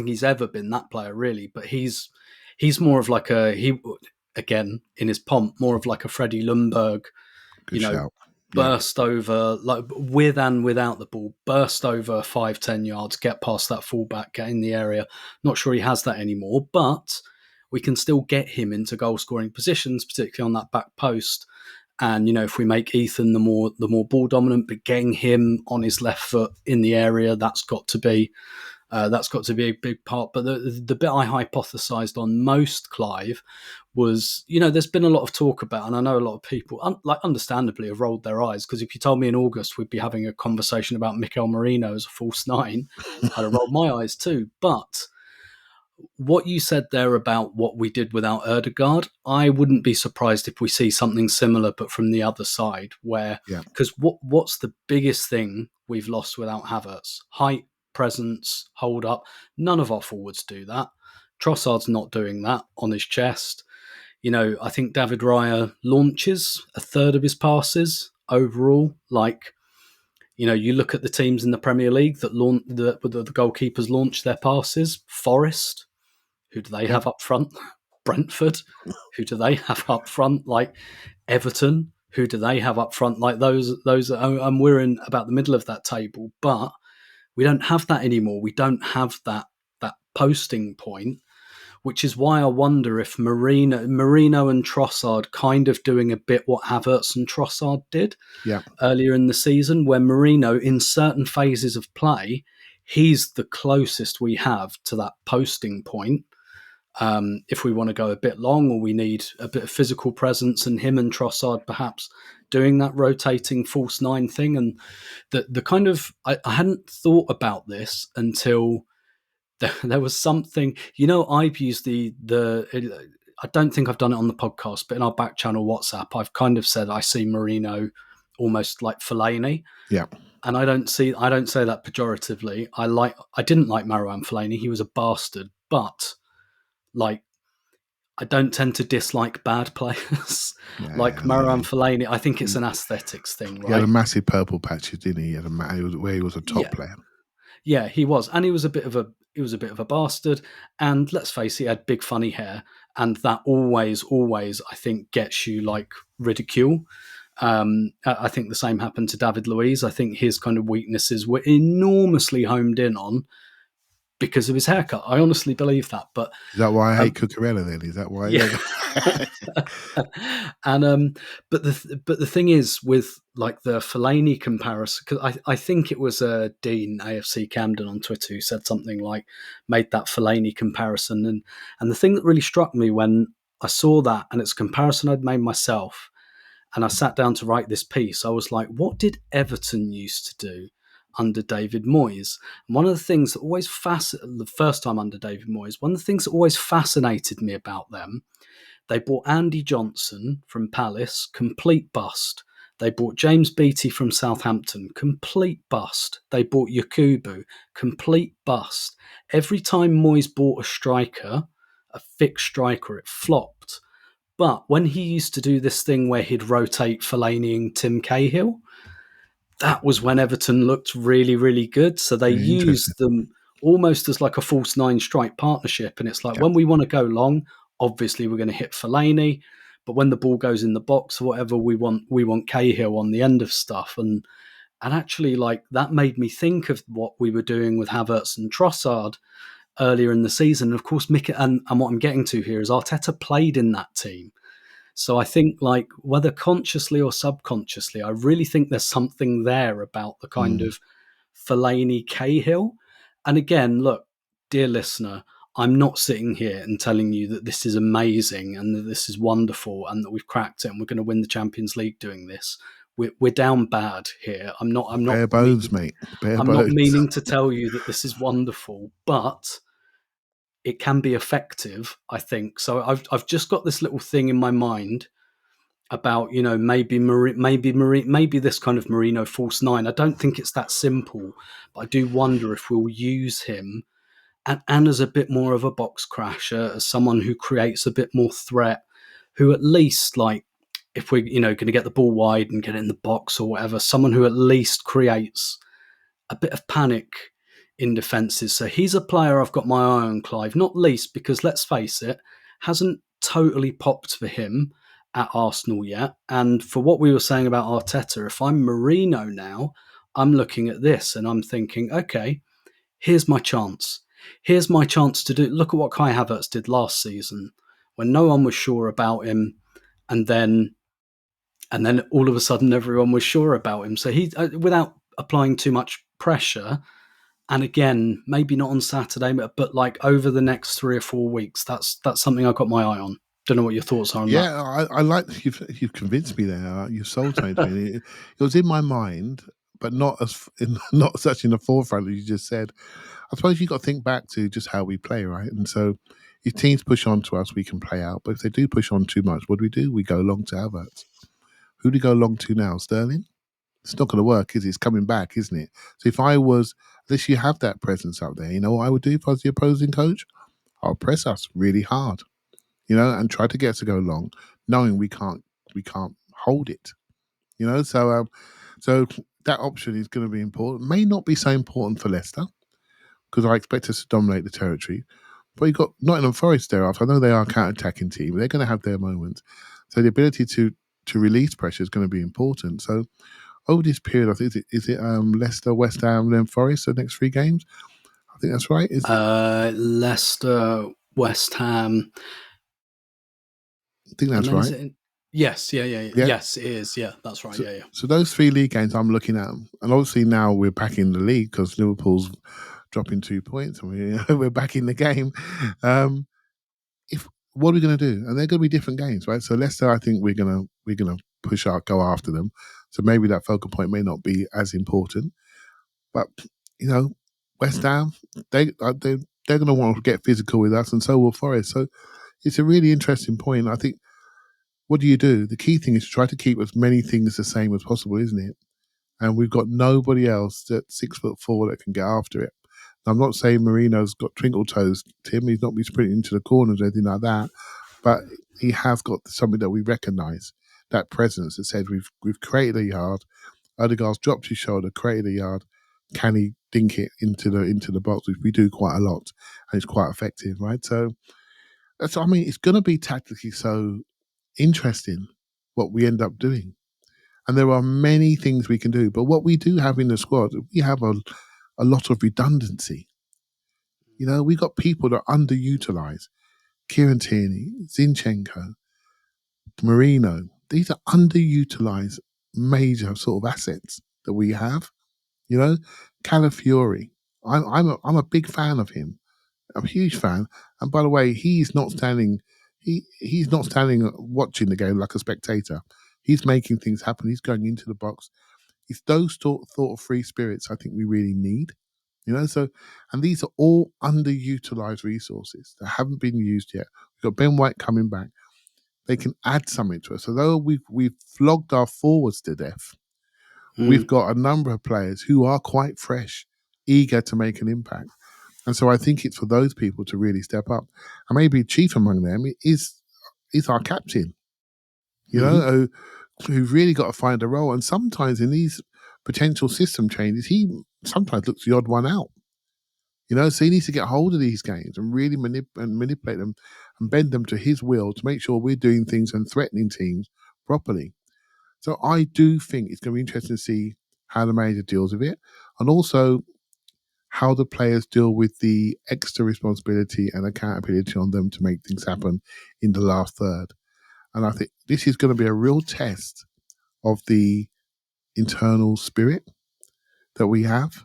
he's ever been that player really. But he's more of like again in his pomp, more of like a Freddie Ljungberg, Good shout. Yeah. burst over like with and without the ball, burst over 5-10 yards, get past that fullback, get in the area. Not sure he has that anymore, but we can still get him into goal scoring positions, particularly on that back post. And if we make Ethan the more ball dominant, but getting him on his left foot in the area, that's got to be a big part. But the bit I hypothesized on most, Clive, was there's been a lot of talk about, and I know a lot of people, understandably, have rolled their eyes, because if you told me in August we'd be having a conversation about Mikel Merino as a false nine, I'd have rolled my eyes too. But what you said there about what we did without Erdegaard, I wouldn't be surprised if we see something similar, but from the other side, where Yeah. because what's the biggest thing we've lost without Havertz? Height, presence, hold up. None of our forwards do that. Trossard's not doing that on his chest. I think David Raya launches a third of his passes overall. Like, you look at the teams in the Premier League that launch the goalkeepers launch their passes. Forest, who do they Yeah. have up front? Brentford, who do they have up front? Like Everton, who do they have up front? Like those, and we're in about the middle of that table, but we don't have that anymore. We don't have that posting point, which is why I wonder if Merino and Trossard kind of doing a bit what Havertz and Trossard did Yeah. earlier in the season, where Merino, in certain phases of play, he's the closest we have to that posting point. If we want to go a bit long, or we need a bit of physical presence, and him and Trossard perhaps doing that rotating false nine thing. And the kind of, I hadn't thought about this until there was something, I've used I don't think I've done it on the podcast, but in our back channel WhatsApp, I've kind of said I see Merino almost like Fellaini. Yeah. And I don't say that pejoratively. I didn't like Marouane Fellaini. He was a bastard, but like, I don't tend to dislike bad players like Marouane Fellaini. I think it's an aesthetics thing, right? He had a massive purple patches, didn't he? Where he was a top player. Yeah, he was, and he was a bit of a bastard. And let's face it, he had big funny hair, and that always, I think, gets you like ridicule. I think the same happened to David Luiz. I think his kind of weaknesses were enormously homed in on because of his haircut. I honestly believe that. But is that why I hate Cucurella then? Is that why? Yeah. And but the thing is, with like the Fellaini comparison, because I think it was Dean AFC Camden on Twitter who said something like, made that Fellaini comparison, and the thing that really struck me when I saw that, and it's a comparison I'd made myself, and I sat down to write this piece, I was like, what did Everton used to do under David Moyes? And one of the things that always the first time under David Moyes, one of the things that always fascinated me about them, they bought Andy Johnson from Palace, complete bust. They bought James Beattie from Southampton, complete bust. They bought Yakubu, complete bust. Every time Moyes bought a striker, a fixed striker, it flopped. But when he used to do this thing where he'd rotate Fellaini and Tim Cahill, that was when Everton looked really, really good. So they Yeah, interesting. used them almost as like a false nine strike partnership. And it's like, Yeah. when we want to go long, obviously we're going to hit Fellaini. But when the ball goes in the box or whatever, we want Cahill on the end of stuff. And actually, like, that made me think of what we were doing with Havertz and Trossard earlier in the season. Of course, and what I'm getting to here is Arteta played in that team. So I think, like, whether consciously or subconsciously, I really think there's something there about the kind of Fellaini Cahill. And again, look, dear listener, I'm not sitting here and telling you that this is amazing and that this is wonderful and that we've cracked it and we're going to win the Champions League doing this. We're down bad here. I'm not Bare bones, mate. Bare I'm not bones. meaning to tell you that this is wonderful, but it can be effective, I think. So I've just got this little thing in my mind about, maybe this kind of Merino false nine. I don't think it's that simple, but I do wonder if we'll use him and as a bit more of a box crasher, as someone who creates a bit more threat, who at least, like, if we're going to get the ball wide and get it in the box or whatever, someone who at least creates a bit of panic in defences. So he's a player I've got my eye on, Clive, not least because, let's face it, hasn't totally popped for him at Arsenal yet. And for what we were saying about Arteta, if I'm Merino now, I'm looking at this and I'm thinking, okay, here's my chance. Here's my chance to look at what Kai Havertz did last season when no one was sure about him, and then all of a sudden everyone was sure about him. So he, without applying too much pressure, and again, maybe not on Saturday, but like over the next 3 or 4 weeks, that's something I've got my eye on. Don't know what your thoughts are on that. Yeah, I like you've convinced me there. You've soul trained me. It was in my mind, but not not such in the forefront as you just said. I suppose you've got to think back to just how we play, right? And so if teams push on to us, we can play out. But if they do push on too much, what do? We go long to Havertz. Who do we go long to now? Sterling? It's not going to work, is it? It's coming back, isn't it? So if I was, unless you have that presence up there, you know what I would do if I was the opposing coach? I'll press us really hard, and try to get us to go long, knowing we can't hold it, So that option is going to be important. May not be so important for Leicester because I expect us to dominate the territory. But you've got Nottingham Forest there. I know they are a counter-attacking team. They're going to have their moments. So the ability to release pressure is going to be important. So over this period, I think is it Leicester, West Ham, then Forest, the next 3 games? I think that's right. Leicester, West Ham. I think that's right. Yes, yeah. Yes, it is. Yeah, that's right. So, yeah. So those 3 league games I'm looking at, and obviously now we're back in the league because Liverpool's dropping 2 points and we're back in the game. What are we going to do? And they're going to be different games, right? So Leicester, I think we're gonna push out, go after them. So maybe that focal point may not be as important, but West Ham, they're going to want to get physical with us, and so will Forest. So it's a really interesting point. I think, what do? The key thing is to try to keep as many things the same as possible, isn't it? And we've got nobody else that's 6'4" that can get after it. Now, I'm not saying Marino's got twinkle toes, Tim. He's not been sprinting into the corners or anything like that, but he has got something that we recognise, that presence that says we've created a yard. Odegaard's dropped his shoulder, created a yard. Can he dink it into the box, which we do quite a lot, and it's quite effective, right? So it's going to be tactically so interesting what we end up doing. And there are many things we can do. But what we do have in the squad, we have a lot of redundancy. We got people that are underutilized. Kieran Tierney, Zinchenko, Marino. These are underutilized major sort of assets that we have. Calafiori. I'm a big fan of him. I'm a huge fan. And by the way, he's not standing watching the game like a spectator. He's making things happen. He's going into the box. It's those thought of free spirits I think we really need. So, and these are all underutilized resources that haven't been used yet. We've got Ben White coming back. They can add something to us. Although we've flogged our forwards to death, we've got a number of players who are quite fresh, eager to make an impact. And so I think it's for those people to really step up. And maybe chief among them is he's our captain. You know, who've really got to find a role. And sometimes in these potential system changes, he sometimes looks the odd one out. You know, so he needs to get hold of these games and really manipulate them and bend them to his will to make sure we're doing things and threatening teams properly. So I do think it's going to be interesting to see how the manager deals with it, and also how the players deal with the extra responsibility and accountability on them to make things happen in the last third. And I think this is going to be a real test of the internal spirit that we have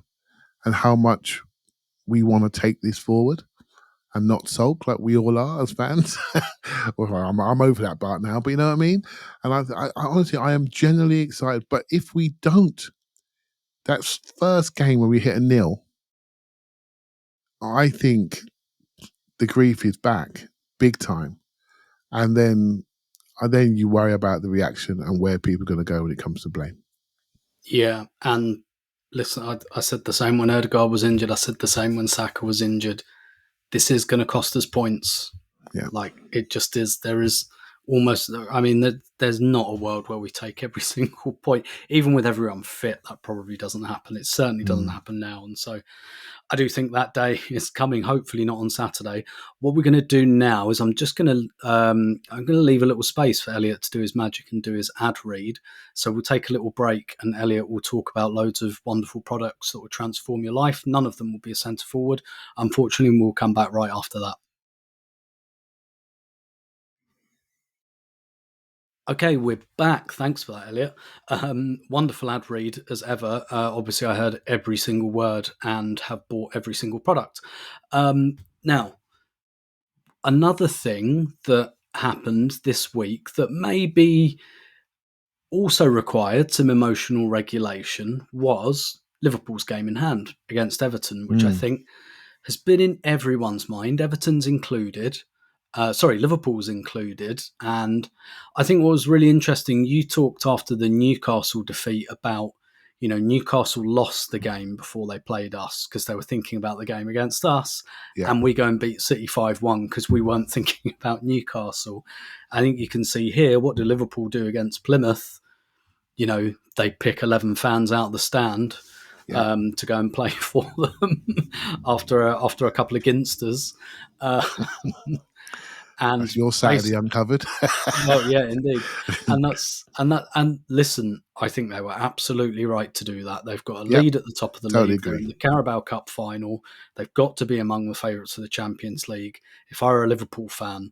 and how much we want to take this forward and not sulk like we all are as fans. Well, I'm over that part now, but you know what I mean? And I honestly, I am genuinely excited. But if we don't, that first game where we hit a 0, I think the grief is back big time. And then you worry about the reaction and where people are going to go when it comes to blame. Yeah, and listen, I said the same when Erdegaard was injured. I said the same when Saka was injured. This is going to cost us points. Yeah. Like, it just is. There is almost, I mean, there's not a world where we take every single point. Even with everyone fit, that probably doesn't happen. It certainly doesn't happen now. And so I do think that day is coming, hopefully not on Saturday. What we're going to do now is I'm going to leave a little space for Elliot to do his magic and do his ad read. So we'll take a little break and Elliot will talk about loads of wonderful products that will transform your life. None of them will be a centre forward. Unfortunately, we'll come back right after that. Okay, we're back. Thanks for that, Elliot. Wonderful ad read as ever. Obviously, I heard every single word and have bought every single product. Now, another thing that happened this week that maybe also required some emotional regulation was Liverpool's game in hand against Everton, which I think has been in everyone's mind, Everton's included. Liverpool's included. And I think what was really interesting, you talked after the Newcastle defeat about, Newcastle lost the game before they played us because they were thinking about the game against us. Yeah. And we go and beat City 5-1 because we weren't thinking about Newcastle. I think you can see here, what do Liverpool do against Plymouth? They pick 11 fans out of the stand. Yeah. To go and play for them after a couple of ginsters. And that's your Saturday uncovered. Well, yeah, indeed. And listen, I think they were absolutely right to do that. They've got a lead at the top of the Totally league. agree. They're in the Carabao Cup final. They've got to be among the favourites of the Champions League. If I were a Liverpool fan,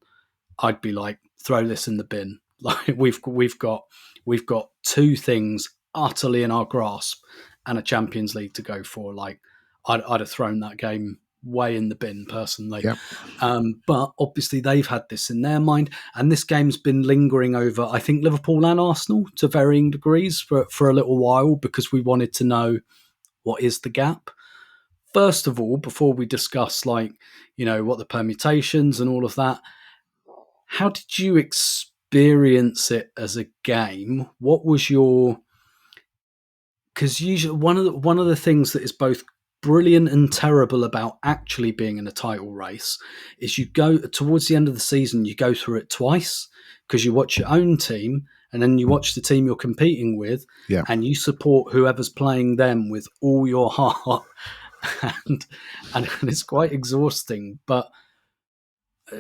I'd be like, throw this in the bin. Like we've got two things utterly in our grasp and a Champions League to go for. Like I'd have thrown that game way in the bin personally. Yep. But obviously they've had this in their mind, and this game's been lingering over, I think, Liverpool and Arsenal to varying degrees for a little while, because we wanted to know what is the gap. First of all, before we discuss what the permutations and all of that, how did you experience it as a game? What was your... Because usually one of the things that is both brilliant and terrible about actually being in a title race is you go towards the end of the season, you go through it twice, because you watch your own team and then you watch the team you're competing with, and you support whoever's playing them with all your heart, and it's quite exhausting. But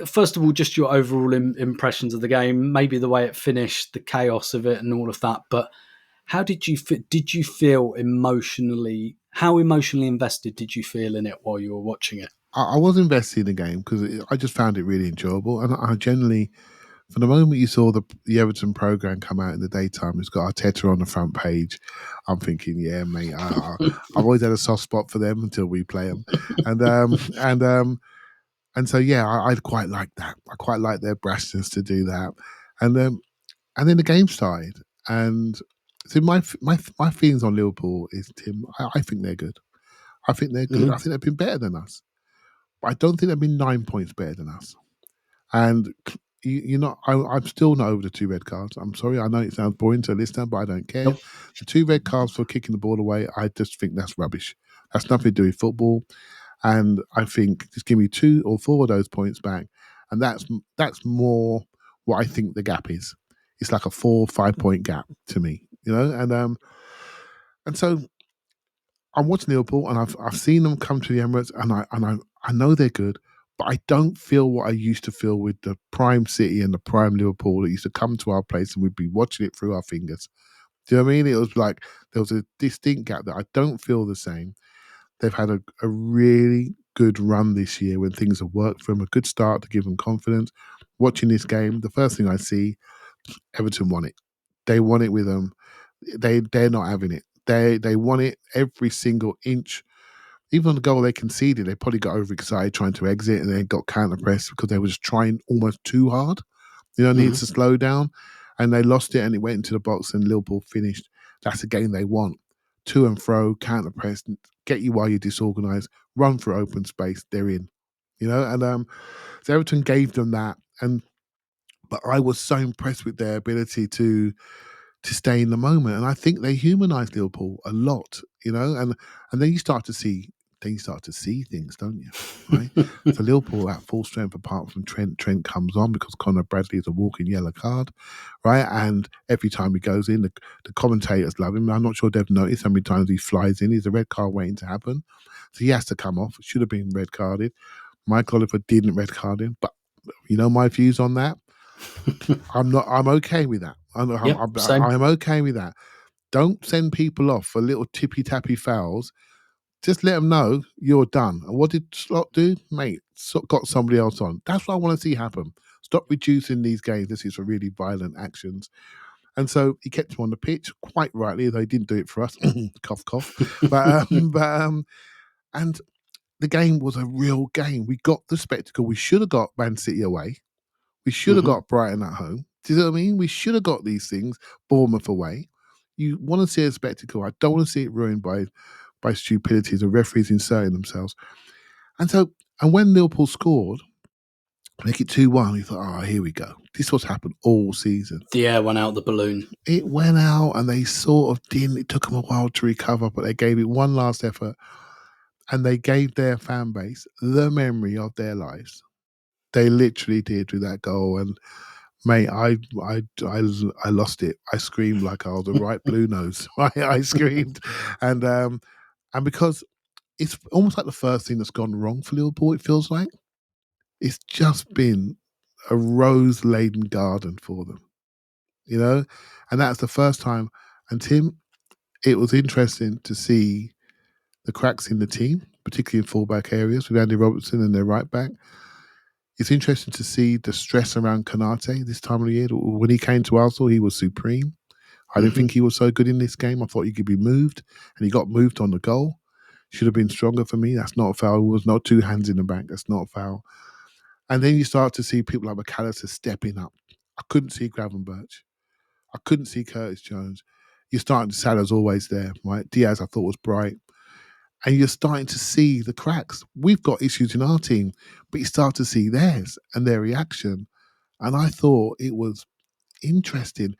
first of all, just your overall impressions of the game, maybe the way it finished, the chaos of it and all of that. But how did you feel emotionally? How emotionally invested did you feel in it while you were watching it? I was invested in the game because I just found it really enjoyable. And I generally, from the moment you saw the Everton programme come out in the daytime, it's got Arteta on the front page, I'm thinking, yeah, mate, I've always had a soft spot for them until we play them. And so, yeah, I quite like that. I quite like their brashness to do that. And then the game started. And so my feelings on Liverpool is, Tim, I think they're good. I think they're good. I think they've been better than us. But I don't think they've been 9 points better than us. And, I'm still not over the 2 red cards. I'm sorry. I know it sounds boring to a listener, but I don't care. Nope. The 2 red cards for kicking the ball away, I just think that's rubbish. That's nothing to do with football. And I think just give me 2 or 4 of those points back. And that's more what I think the gap is. It's like a 4-5 point gap to me, and so I'm watching Liverpool, and I've seen them come to the Emirates, and I know they're good, but I don't feel what I used to feel with the prime City and the prime Liverpool that used to come to our place and we'd be watching it through our fingers. Do you know what I mean? It was like there was a distinct gap that I don't feel the same. They've had a really good run this year when things have worked for them, a good start to give them confidence. Watching this game, the first thing I see, Everton won it. They won it with them. They're not having it. They won it every single inch. Even on the goal they conceded, they probably got overexcited trying to exit and then got counter pressed because they were just trying almost too hard. Needed to slow down, and they lost it and it went into the box and Liverpool finished. That's a game they want. To and fro, counter press, get you while you're disorganised, run for open space, they're in. So Everton gave them that, but I was so impressed with their ability to stay in the moment. And I think they humanised Liverpool a lot, and then you start to see things, don't you? Right? So Liverpool at full strength apart from Trent. Trent comes on because Conor Bradley is a walking yellow card, right? And every time he goes in, the commentators love him. I'm not sure they've noticed how many times he flies in. He's a red card waiting to happen. So he has to come off. Should have been red carded. Mike Oliver didn't red card him, but my views on that. I'm okay with that. I'm okay with that. Don't send people off for little tippy-tappy fouls. Just let them know you're done. And what did Slot do? Mate, got somebody else on. That's what I want to see happen. Stop reducing these games. This is for really violent actions. And so he kept him on the pitch, quite rightly, though he didn't do it for us. Cough, cough. And the game was a real game. We got the spectacle. We should have got Man City away. We should have got Brighton at home. Do you know what I mean? We should have got these things. Bournemouth away. You want to see a spectacle. I don't want to see it ruined by stupidity, the referees inserting themselves. And when Liverpool scored, make it 2-1, you thought, here we go. This is what's happened all season. The air went out the balloon. It went out and they sort of didn't. It took them a while to recover, but they gave it one last effort and they gave their fan base the memory of their lives. They literally did with that goal. And mate, I lost it. I screamed like I was a right blue nose. I screamed. And because it's almost like the first thing that's gone wrong for Liverpool, it feels like. It's just been a rose-laden garden for them, And that's the first time. And Tim, it was interesting to see the cracks in the team, particularly in fullback areas with Andy Robertson and their right back. It's interesting to see the stress around Konate this time of the year. When he came to Arsenal, he was supreme. I didn't think he was so good in this game. I thought he could be moved, and he got moved on the goal. Should have been stronger for me. That's not a foul. It was not two hands in the back. That's not a foul. And then you start to see people like McAllister stepping up. I couldn't see Gravenberch. I couldn't see Curtis Jones. You're starting to Salah's always there, right? Diaz I thought was bright. And you're starting to see the cracks. We've got issues in our team, but you start to see theirs and their reaction. And I thought it was interesting.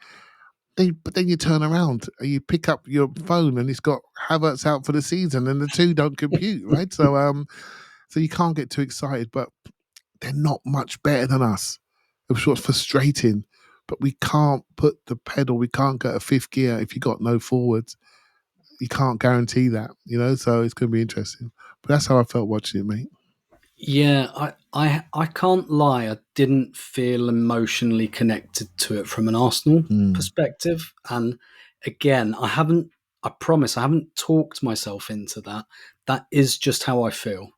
But then you turn around and you pick up your phone and it's got Havertz out for the season and the two don't compute, right? So you can't get too excited, but they're not much better than us. It was sort of frustrating, but we can't put the pedal, we can't get a fifth gear if you got no forwards. You can't guarantee that, so it's going to be interesting. But that's how I felt watching it, mate. Yeah, I can't lie. I didn't feel emotionally connected to it from an Arsenal perspective. And again, I promise I haven't talked myself into that. That is just how I feel.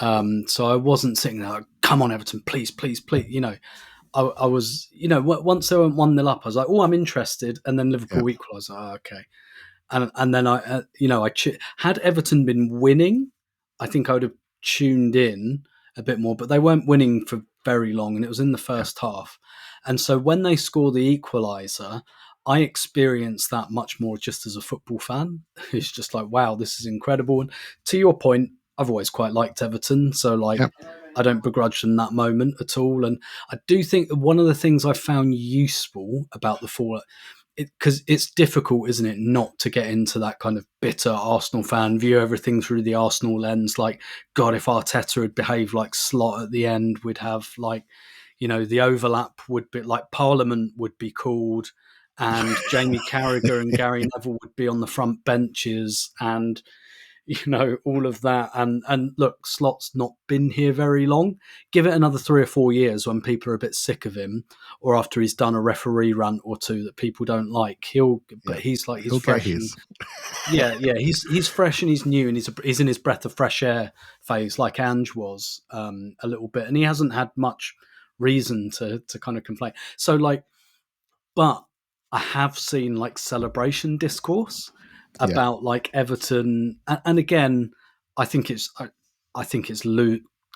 So I wasn't sitting there like, come on, Everton, please, please, please. I was, once they went 1-0 up, I was like, oh, I'm interested. And then Liverpool equalised. Okay. And then had Everton been winning, I think I would have tuned in a bit more, but they weren't winning for very long, and it was in the first half. And so when they score the equaliser, I experienced that much more just as a football fan. It's just like, wow, this is incredible. And to your point, I've always quite liked Everton, so I don't begrudge them that moment at all. And I do think that one of the things I found useful about the fallout, because it's difficult, isn't it, not to get into that kind of bitter Arsenal fan, view everything through the Arsenal lens. Like, God, if Arteta had behaved like Slot at the end, we'd have the overlap would be like Parliament would be called, and Jamie Carragher and Gary Neville would be on the front benches, and all of that. And look, Slot's not been here very long. Give it another 3 or 4 years when people are a bit sick of him, or after he's done a referee rant or two that people don't like. He's fresh. He's fresh and he's new, and he's in his breath of fresh air phase, like Ange was a little bit, and he hasn't had much reason to kind of complain. So but I have seen celebration discourse about Everton, and again, I think it's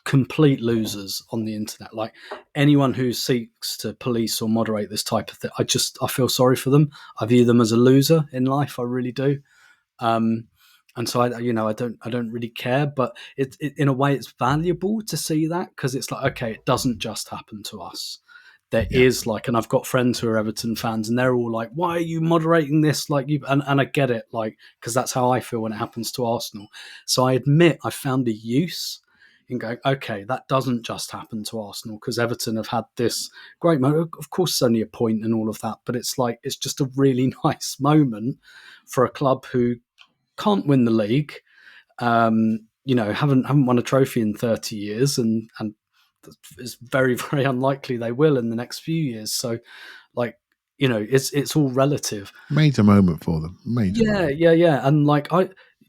complete losers on the internet. Like anyone who seeks to police or moderate this type of thing, I feel sorry for them. I view them as a loser in life. I really do. And so I don't really care, but it in a way it's valuable to see that, because it's like, okay, it doesn't just happen to us. There is and I've got friends who are Everton fans, and they're all like, why are you moderating this? And I get it, because that's how I feel when it happens to Arsenal. So I admit I found a use in going, okay, that doesn't just happen to Arsenal, because Everton have had this great moment. Of course, it's only a point and all of that, but it's just a really nice moment for a club who can't win the league, haven't won a trophy in 30 years, and it's very, very unlikely they will in the next few years. So, it's all relative. Major moment for them. Yeah. And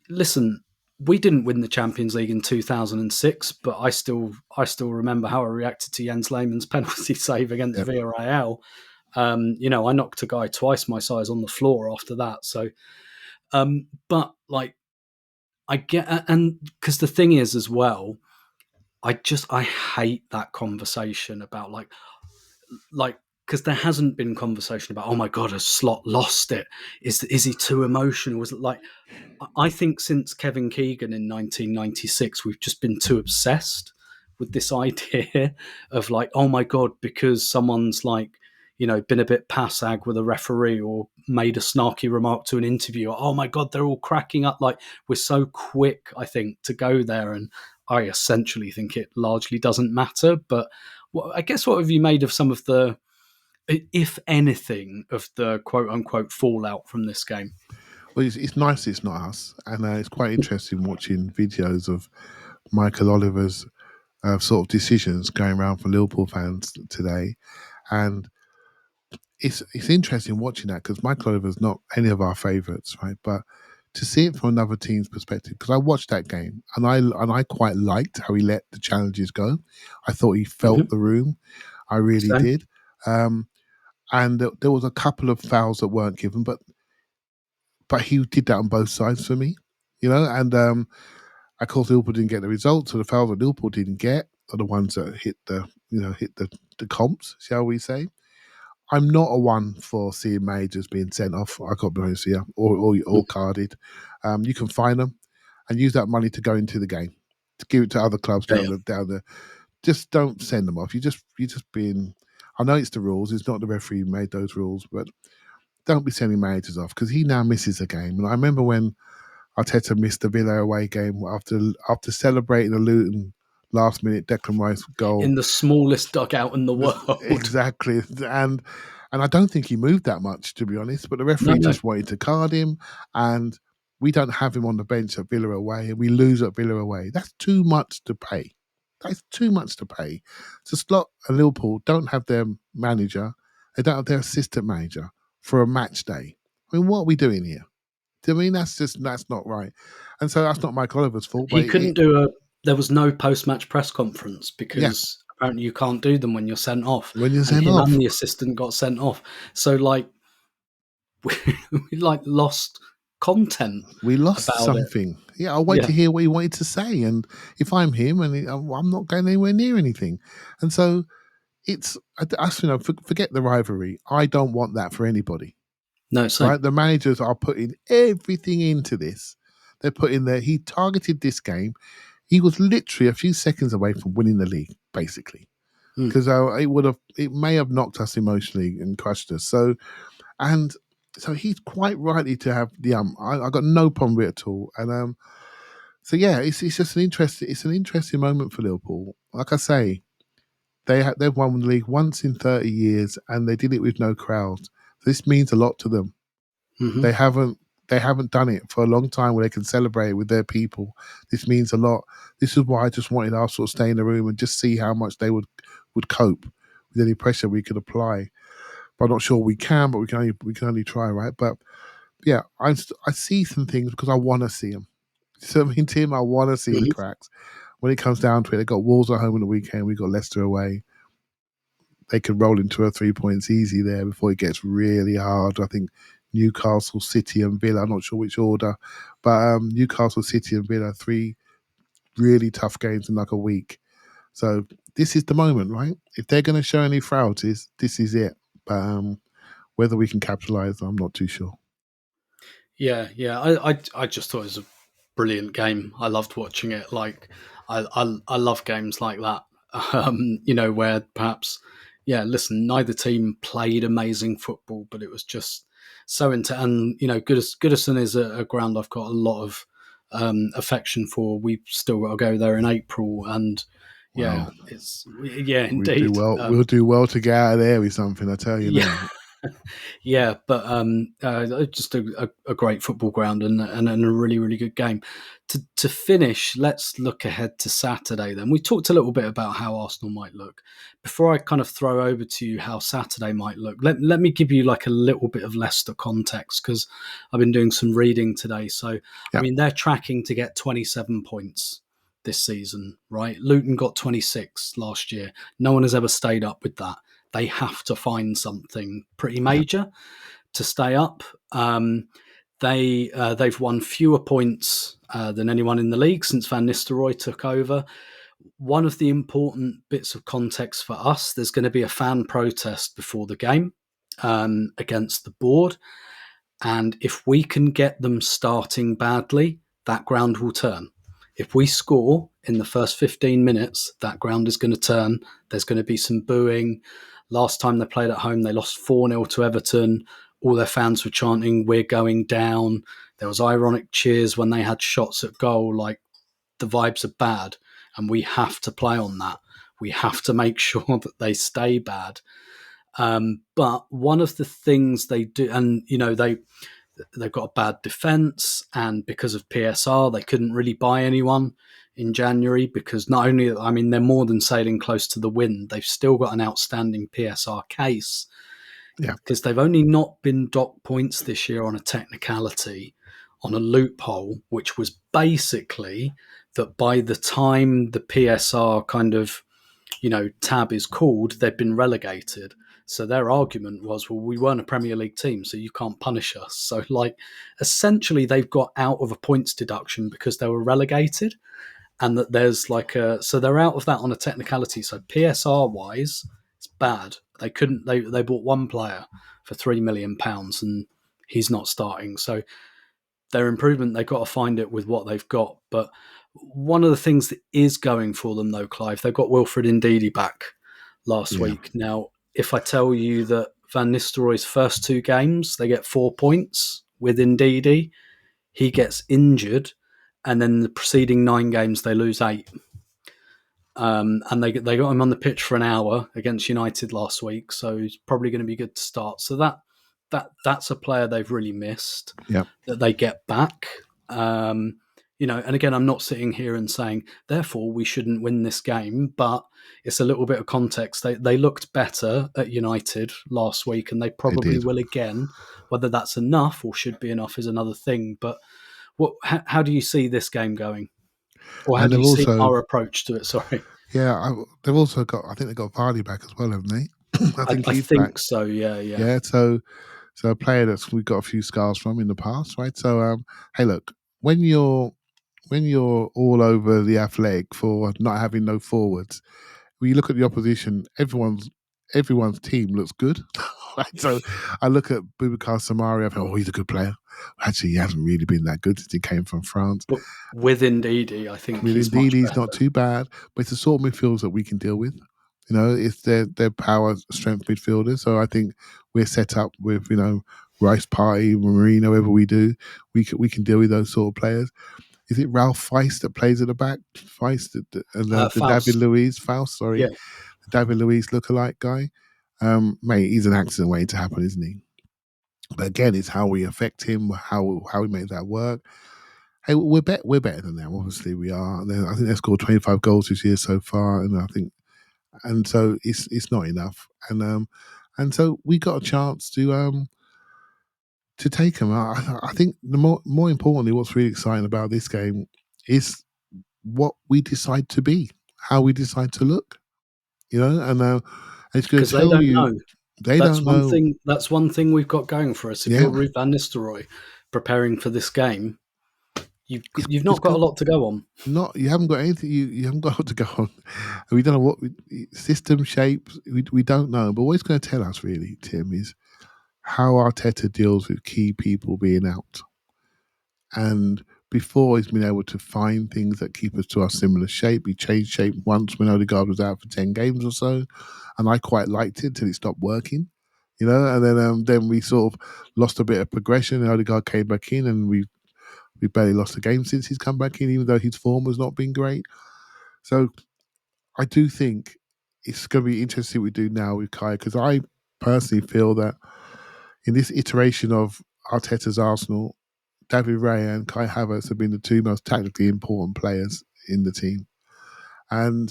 listen, we didn't win the Champions League in 2006, but I still remember how I reacted to Jens Lehmann's penalty save against Villarreal. I knocked a guy twice my size on the floor after that. So, but I get, and because the thing is as well, I hate that conversation about because there hasn't been conversation about, oh my God, has Slot lost it? Is he too emotional? Was it I think since Kevin Keegan in 1996, we've just been too obsessed with this idea of oh my God, because someone's been a bit passag with a referee or made a snarky remark to an interviewer. Oh my God, they're all cracking up. We're so quick, I think, to go there. And I essentially think it largely doesn't matter. But I guess what have you made of some of the, if anything, of the quote unquote fallout from this game? Well, it's nice it's not us. And it's quite interesting watching videos of Michael Oliver's sort of decisions going around for Liverpool fans today. And it's interesting watching that, because Michael Oliver's not any of our favourites, right? But to see it from another team's perspective, because I watched that game and I quite liked how he let the challenges go. I thought he felt the room. I really did. And there was a couple of fouls that weren't given, but he did that on both sides for me, and of course Liverpool didn't get the results, so the fouls that Liverpool didn't get are the ones that hit the comps, shall we say. I'm not a one for seeing managers being sent off, I got to be honest here, or carded. You can fine them and use that money to go into the game, to give it to other clubs down there. Just don't send them off. You're just being. I know it's the rules. It's not the referee who made those rules, but don't be sending managers off, because he now misses a game. And I remember when Arteta missed the Villa away game after celebrating a Luton last minute Declan Rice goal in the smallest dugout in the world. Exactly. And I don't think he moved that much, to be honest, but the referee just wanted to card him, and we don't have him on the bench at Villa away, and we lose at Villa away. That's too much to pay. That's too much to pay. So Slot and Liverpool don't have their manager, they don't have their assistant manager for a match day. I mean, what are we doing here? I mean, that's not right. And so that's not Mike Oliver's fault. He couldn't there was no post-match press conference, because apparently you can't do them when you're sent off. When you're sent off. And the assistant got sent off. So we lost content. We lost something. Yeah, I'll wait to hear what he wanted to say. And if I'm him, and I'm not going anywhere near anything. And so forget the rivalry. I don't want that for anybody. No, same. Right? The managers are putting everything into this. They're putting he targeted this game. He was literally a few seconds away from winning the league, basically, because it may have knocked us emotionally and crushed us. So he's quite rightly to have the I got no problem with it at all. And it's just an interesting moment for Liverpool. Like I say, they've won the league once in 30 years, and they did it with no crowds. This means a lot to them. Mm-hmm. They haven't done it for a long time where they can celebrate with their people. This means a lot. This is why I just wanted Arsenal to stay in the room and just see how much they would cope with any pressure we could apply. But I'm not sure we can, but we can only try, right? But yeah, I see some things because I want to see them. So I mean, Tim, I want to see the cracks. When it comes down to it, they got Wolves at home on the weekend. We got Leicester away. They could roll into a 3 points easy there before it gets really hard. I think Newcastle, City, and Villa. I'm not sure which order, but Newcastle, City, and Villa, 3 really tough games in like a week. So this is the moment, right? If they're going to show any frailties, this is it. But whether we can capitalise, I'm not too sure. Yeah. I just thought it was a brilliant game. I loved watching it. Like, I love games like that. Where perhaps, neither team played amazing football, but it was just so into. And Goodison is a ground I've got a lot of affection for. We've still got to go there in April, and Wow. indeed. We'll do well to get out of there with something, I tell you now. Yeah, but just a great football ground and a really, really good game. To finish, let's look ahead to Saturday then. We talked a little bit about how Arsenal might look. Before I kind of throw over to you how Saturday might look, let me give you like a little bit of Leicester context, because I've been doing some reading today. So, Yeah. I mean, they're tracking to get 27 points this season, right? Luton got 26 last year. No one has ever stayed up with that. They have to find something pretty major to stay up. They've won fewer points than anyone in the league since Van Nistelrooy took over. One of the important bits of context for us, there's going to be a fan protest before the game against the board. And if we can get them starting badly, that ground will turn. If we score in the first 15 minutes, that ground is going to turn. There's going to be some booing. Last time they played at home, they lost 4-0 to Everton. All their fans were chanting, "We're going down." There was ironic cheers when they had shots at goal. Like, the vibes are bad, and we have to play on that. We have to make sure that they stay bad. But one of the things they do, and they've got a bad defence, and because of PSR, they couldn't really buy anyone in January, because not only, I mean, they're more than sailing close to the wind, they've still got an outstanding PSR case. Yeah. Because they've only not been docked points this year on a technicality, on a loophole, which was basically that by the time the PSR kind of, tab is called, they've been relegated. So their argument was, well, we weren't a Premier League team, so you can't punish us. So, like, essentially they've got out of a points deduction because they were relegated, and that there's so they're out of that on a technicality. So PSR wise, it's bad. They bought one player for £3 million and he's not starting. So their improvement, they've got to find it with what they've got. But one of the things that is going for them, though, Clive, they've got Wilfred Ndidi back last week. Now, if I tell you that Van Nistelrooy's first 2 games, they get 4 points with Ndidi, he gets injured, and then the preceding 9 games, they lose 8. And they got him on the pitch for an hour against United last week, so he's probably going to be good to start. So that's a player they've really missed, that they get back. And again, I'm not sitting here and saying, therefore, we shouldn't win this game, but it's a little bit of context. They looked better at United last week, and they probably will again. Whether that's enough or should be enough is another thing. But how do you see this game going? Or how do you see our approach to it? Sorry. Yeah, they've also got, I think they've got Vardy back as well, haven't they? I think back. So, yeah. Yeah, so a player that we've got a few scars from in the past, right? So, hey, look, when you're all over the Athletic for not having no forwards, when you look at the opposition, everyone's team looks good. Right? So I look at Boubacar Samaria, I think, he's a good player. Actually, he hasn't really been that good since he came from France. But with Ndidi, I think he's not too bad, but it's the sort of midfielders that we can deal with. It's their power strength midfielders. So I think we're set up with, Rice Party, Marino, whatever we do, we can deal with those sort of players. Is it Ralph Feist that plays at the back? Feist and the David Luiz, Faust, sorry. Yeah. David Luiz lookalike guy. Mate, he's an accident waiting to happen, isn't he? But again, it's how we affect him, how we make that work. Hey, we're better than them. Obviously, we are. I think they've scored 25 goals this year so far, and so it's not enough. And so we got a chance to take them. I think the more importantly, what's really exciting about this game is what we decide to be, how we decide to look. And it's going to Because they tell don't you know. they That's don't one know. thing. That's one thing we've got going for us. If Yeah, you're Ruud van Nistelrooy preparing for this game, you've it's not got a good. lot to go on. Not you haven't got anything. You haven't got a lot to go on. We don't know what system shapes. We don't know. But what it's going to tell us really, Tim, is how Arteta deals with key people being out. And before he's been able to find things that keep us to our similar shape. He changed shape once when Odegaard was out for 10 games or so. And I quite liked it until it stopped working. And then we sort of lost a bit of progression and Odegaard came back in and we barely lost a game since he's come back in, even though his form has not been great. So I do think it's going to be interesting what we do now with Kai, because I personally feel that in this iteration of Arteta's Arsenal, David Raya and Kai Havertz have been the two most tactically important players in the team. And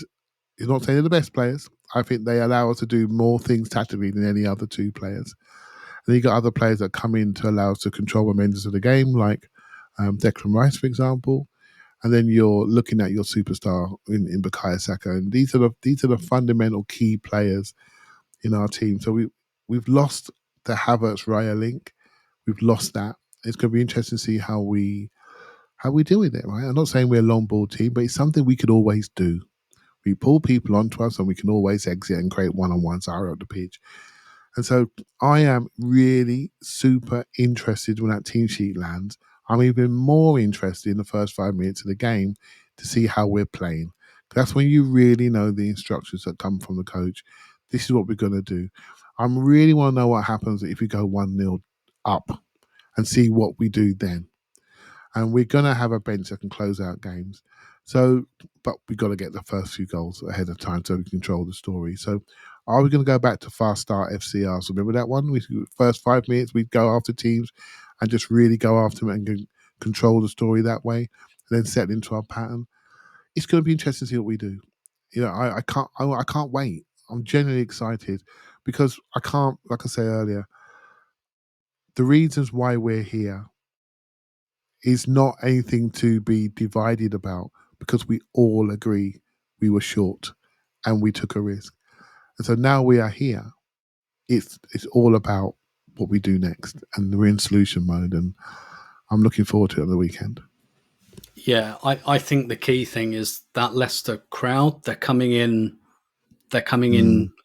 he's not saying they're the best players. I think they allow us to do more things tactically than any other two players. And then you got other players that come in to allow us to control momentum of the game, like Declan Rice, for example. And then you're looking at your superstar in Bukayo Saka, and these are the fundamental key players in our team. So we've lost the Havertz Raya link. We've lost that. It's going to be interesting to see how we deal with it. Right? I'm not saying we're a long ball team, but it's something we could always do. We pull people onto us, and we can always exit and create one-on-ones out of the pitch. And so I am really super interested when that team sheet lands. I'm even more interested in the first 5 minutes of the game to see how we're playing. That's when you really know the instructions that come from the coach. This is what we're going to do. I really want to know what happens if we go 1-0 up and see what we do then. And we're going to have a bench that can close out games. So, but we've got to get the first few goals ahead of time so we control the story. So, are we going to go back to fast start FC Arsenal? Remember that one? First 5 minutes, we'd go after teams and just really go after them and control the story that way, and then set into our pattern. It's going to be interesting to see what we do. I can't wait. I'm genuinely excited because I can't, like I said earlier, the reasons why we're here is not anything to be divided about, because we all agree we were short and we took a risk. And so now we are here. It's all about what we do next, and we're in solution mode, and I'm looking forward to it on the weekend. Yeah, I think the key thing is that Leicester crowd, they're coming in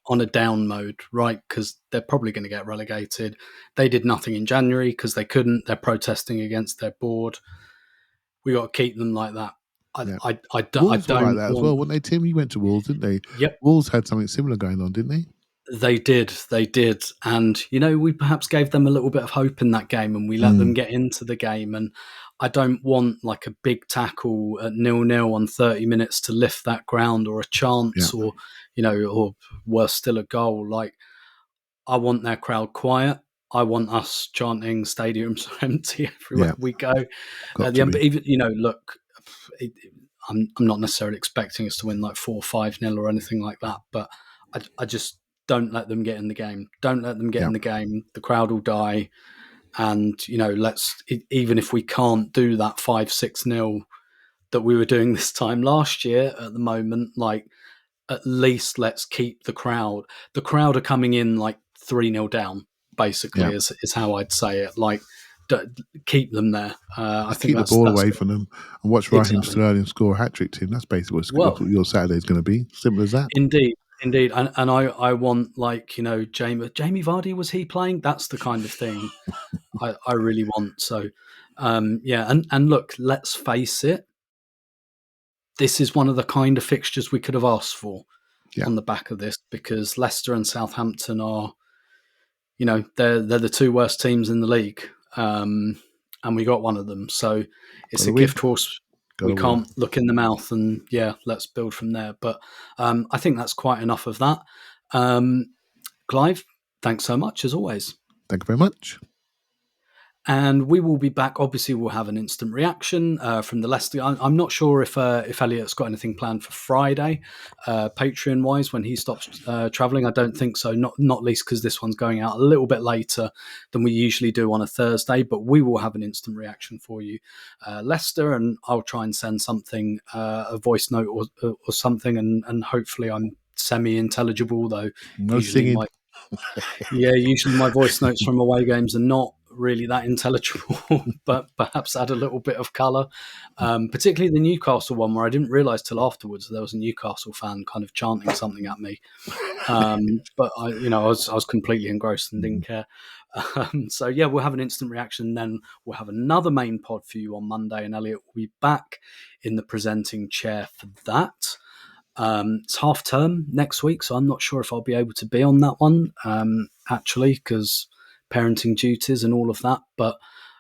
on a down mode, right? Because they're probably going to get relegated. They did nothing in January because they couldn't. They're protesting against their board. We got to keep them like that. I Wolves don't were like that as well, want. weren't they, Tim? You went to Wolves, didn't they? Yep, Wolves had something similar going on, didn't they? they did. And, we perhaps gave them a little bit of hope in that game and we let them get into the game. And I don't want like a big tackle at 0-0 on 30 minutes to lift that ground, or a chance, or worse still, a goal. Like, I want their crowd quiet. I want us chanting "Stadiums are empty" everywhere we go. Got At the to end, be. but even look, I'm not necessarily expecting us to win like 4-5-0 or anything like that, but I just don't let them get in the game. Don't let them get in the game. The crowd will die, and let's, even if we can't do that 5-6-0 that we were doing this time last year, at the moment, like, at least let's keep the crowd. The crowd are coming in like 3-0 down, basically, is how I'd say it. Like, keep them there. I think Keep the that's ball away from them and watch Raheem exactly. Sterling score a hat-trick, Tim. That's basically what Well, your Saturday is going to be. Simple as that. indeed. And I want, like, Jamie Vardy, was he playing? That's the kind of thing I really want. So, and look, let's face it, this is one of the kind of fixtures we could have asked for on the back of this, because Leicester and Southampton are, they're the two worst teams in the league, and we got one of them. So it's Got to a win. gift horse. we Gotta win. can't look in the mouth and let's build from there. But I think that's quite enough of that. Clive, thanks so much as always. Thank you very much. And we will be back. Obviously, we'll have an instant reaction from the Leicester. I'm not sure if Elliot's got anything planned for Friday, Patreon-wise, when he stops travelling. I don't think so, not least because this one's going out a little bit later than we usually do on a Thursday. But we will have an instant reaction for you, Leicester, and I'll try and send something, a voice note or something, and hopefully I'm semi-intelligible, though. No singing. Usually my voice notes from away games are not really that intelligible, but perhaps add a little bit of colour. Particularly the Newcastle one, where I didn't realise till afterwards there was a Newcastle fan kind of chanting something at me. But I was completely engrossed and didn't care. So we'll have an instant reaction. Then we'll have another main pod for you on Monday, and Elliot will be back in the presenting chair for that. It's half term next week, so I'm not sure if I'll be able to be on that one, actually, because parenting duties and all of that. But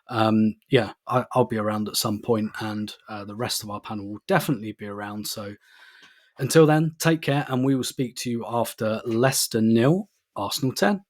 I'll be around at some point, and the rest of our panel will definitely be around. So until then, take care, and we will speak to you after Leicester 0, Arsenal 10.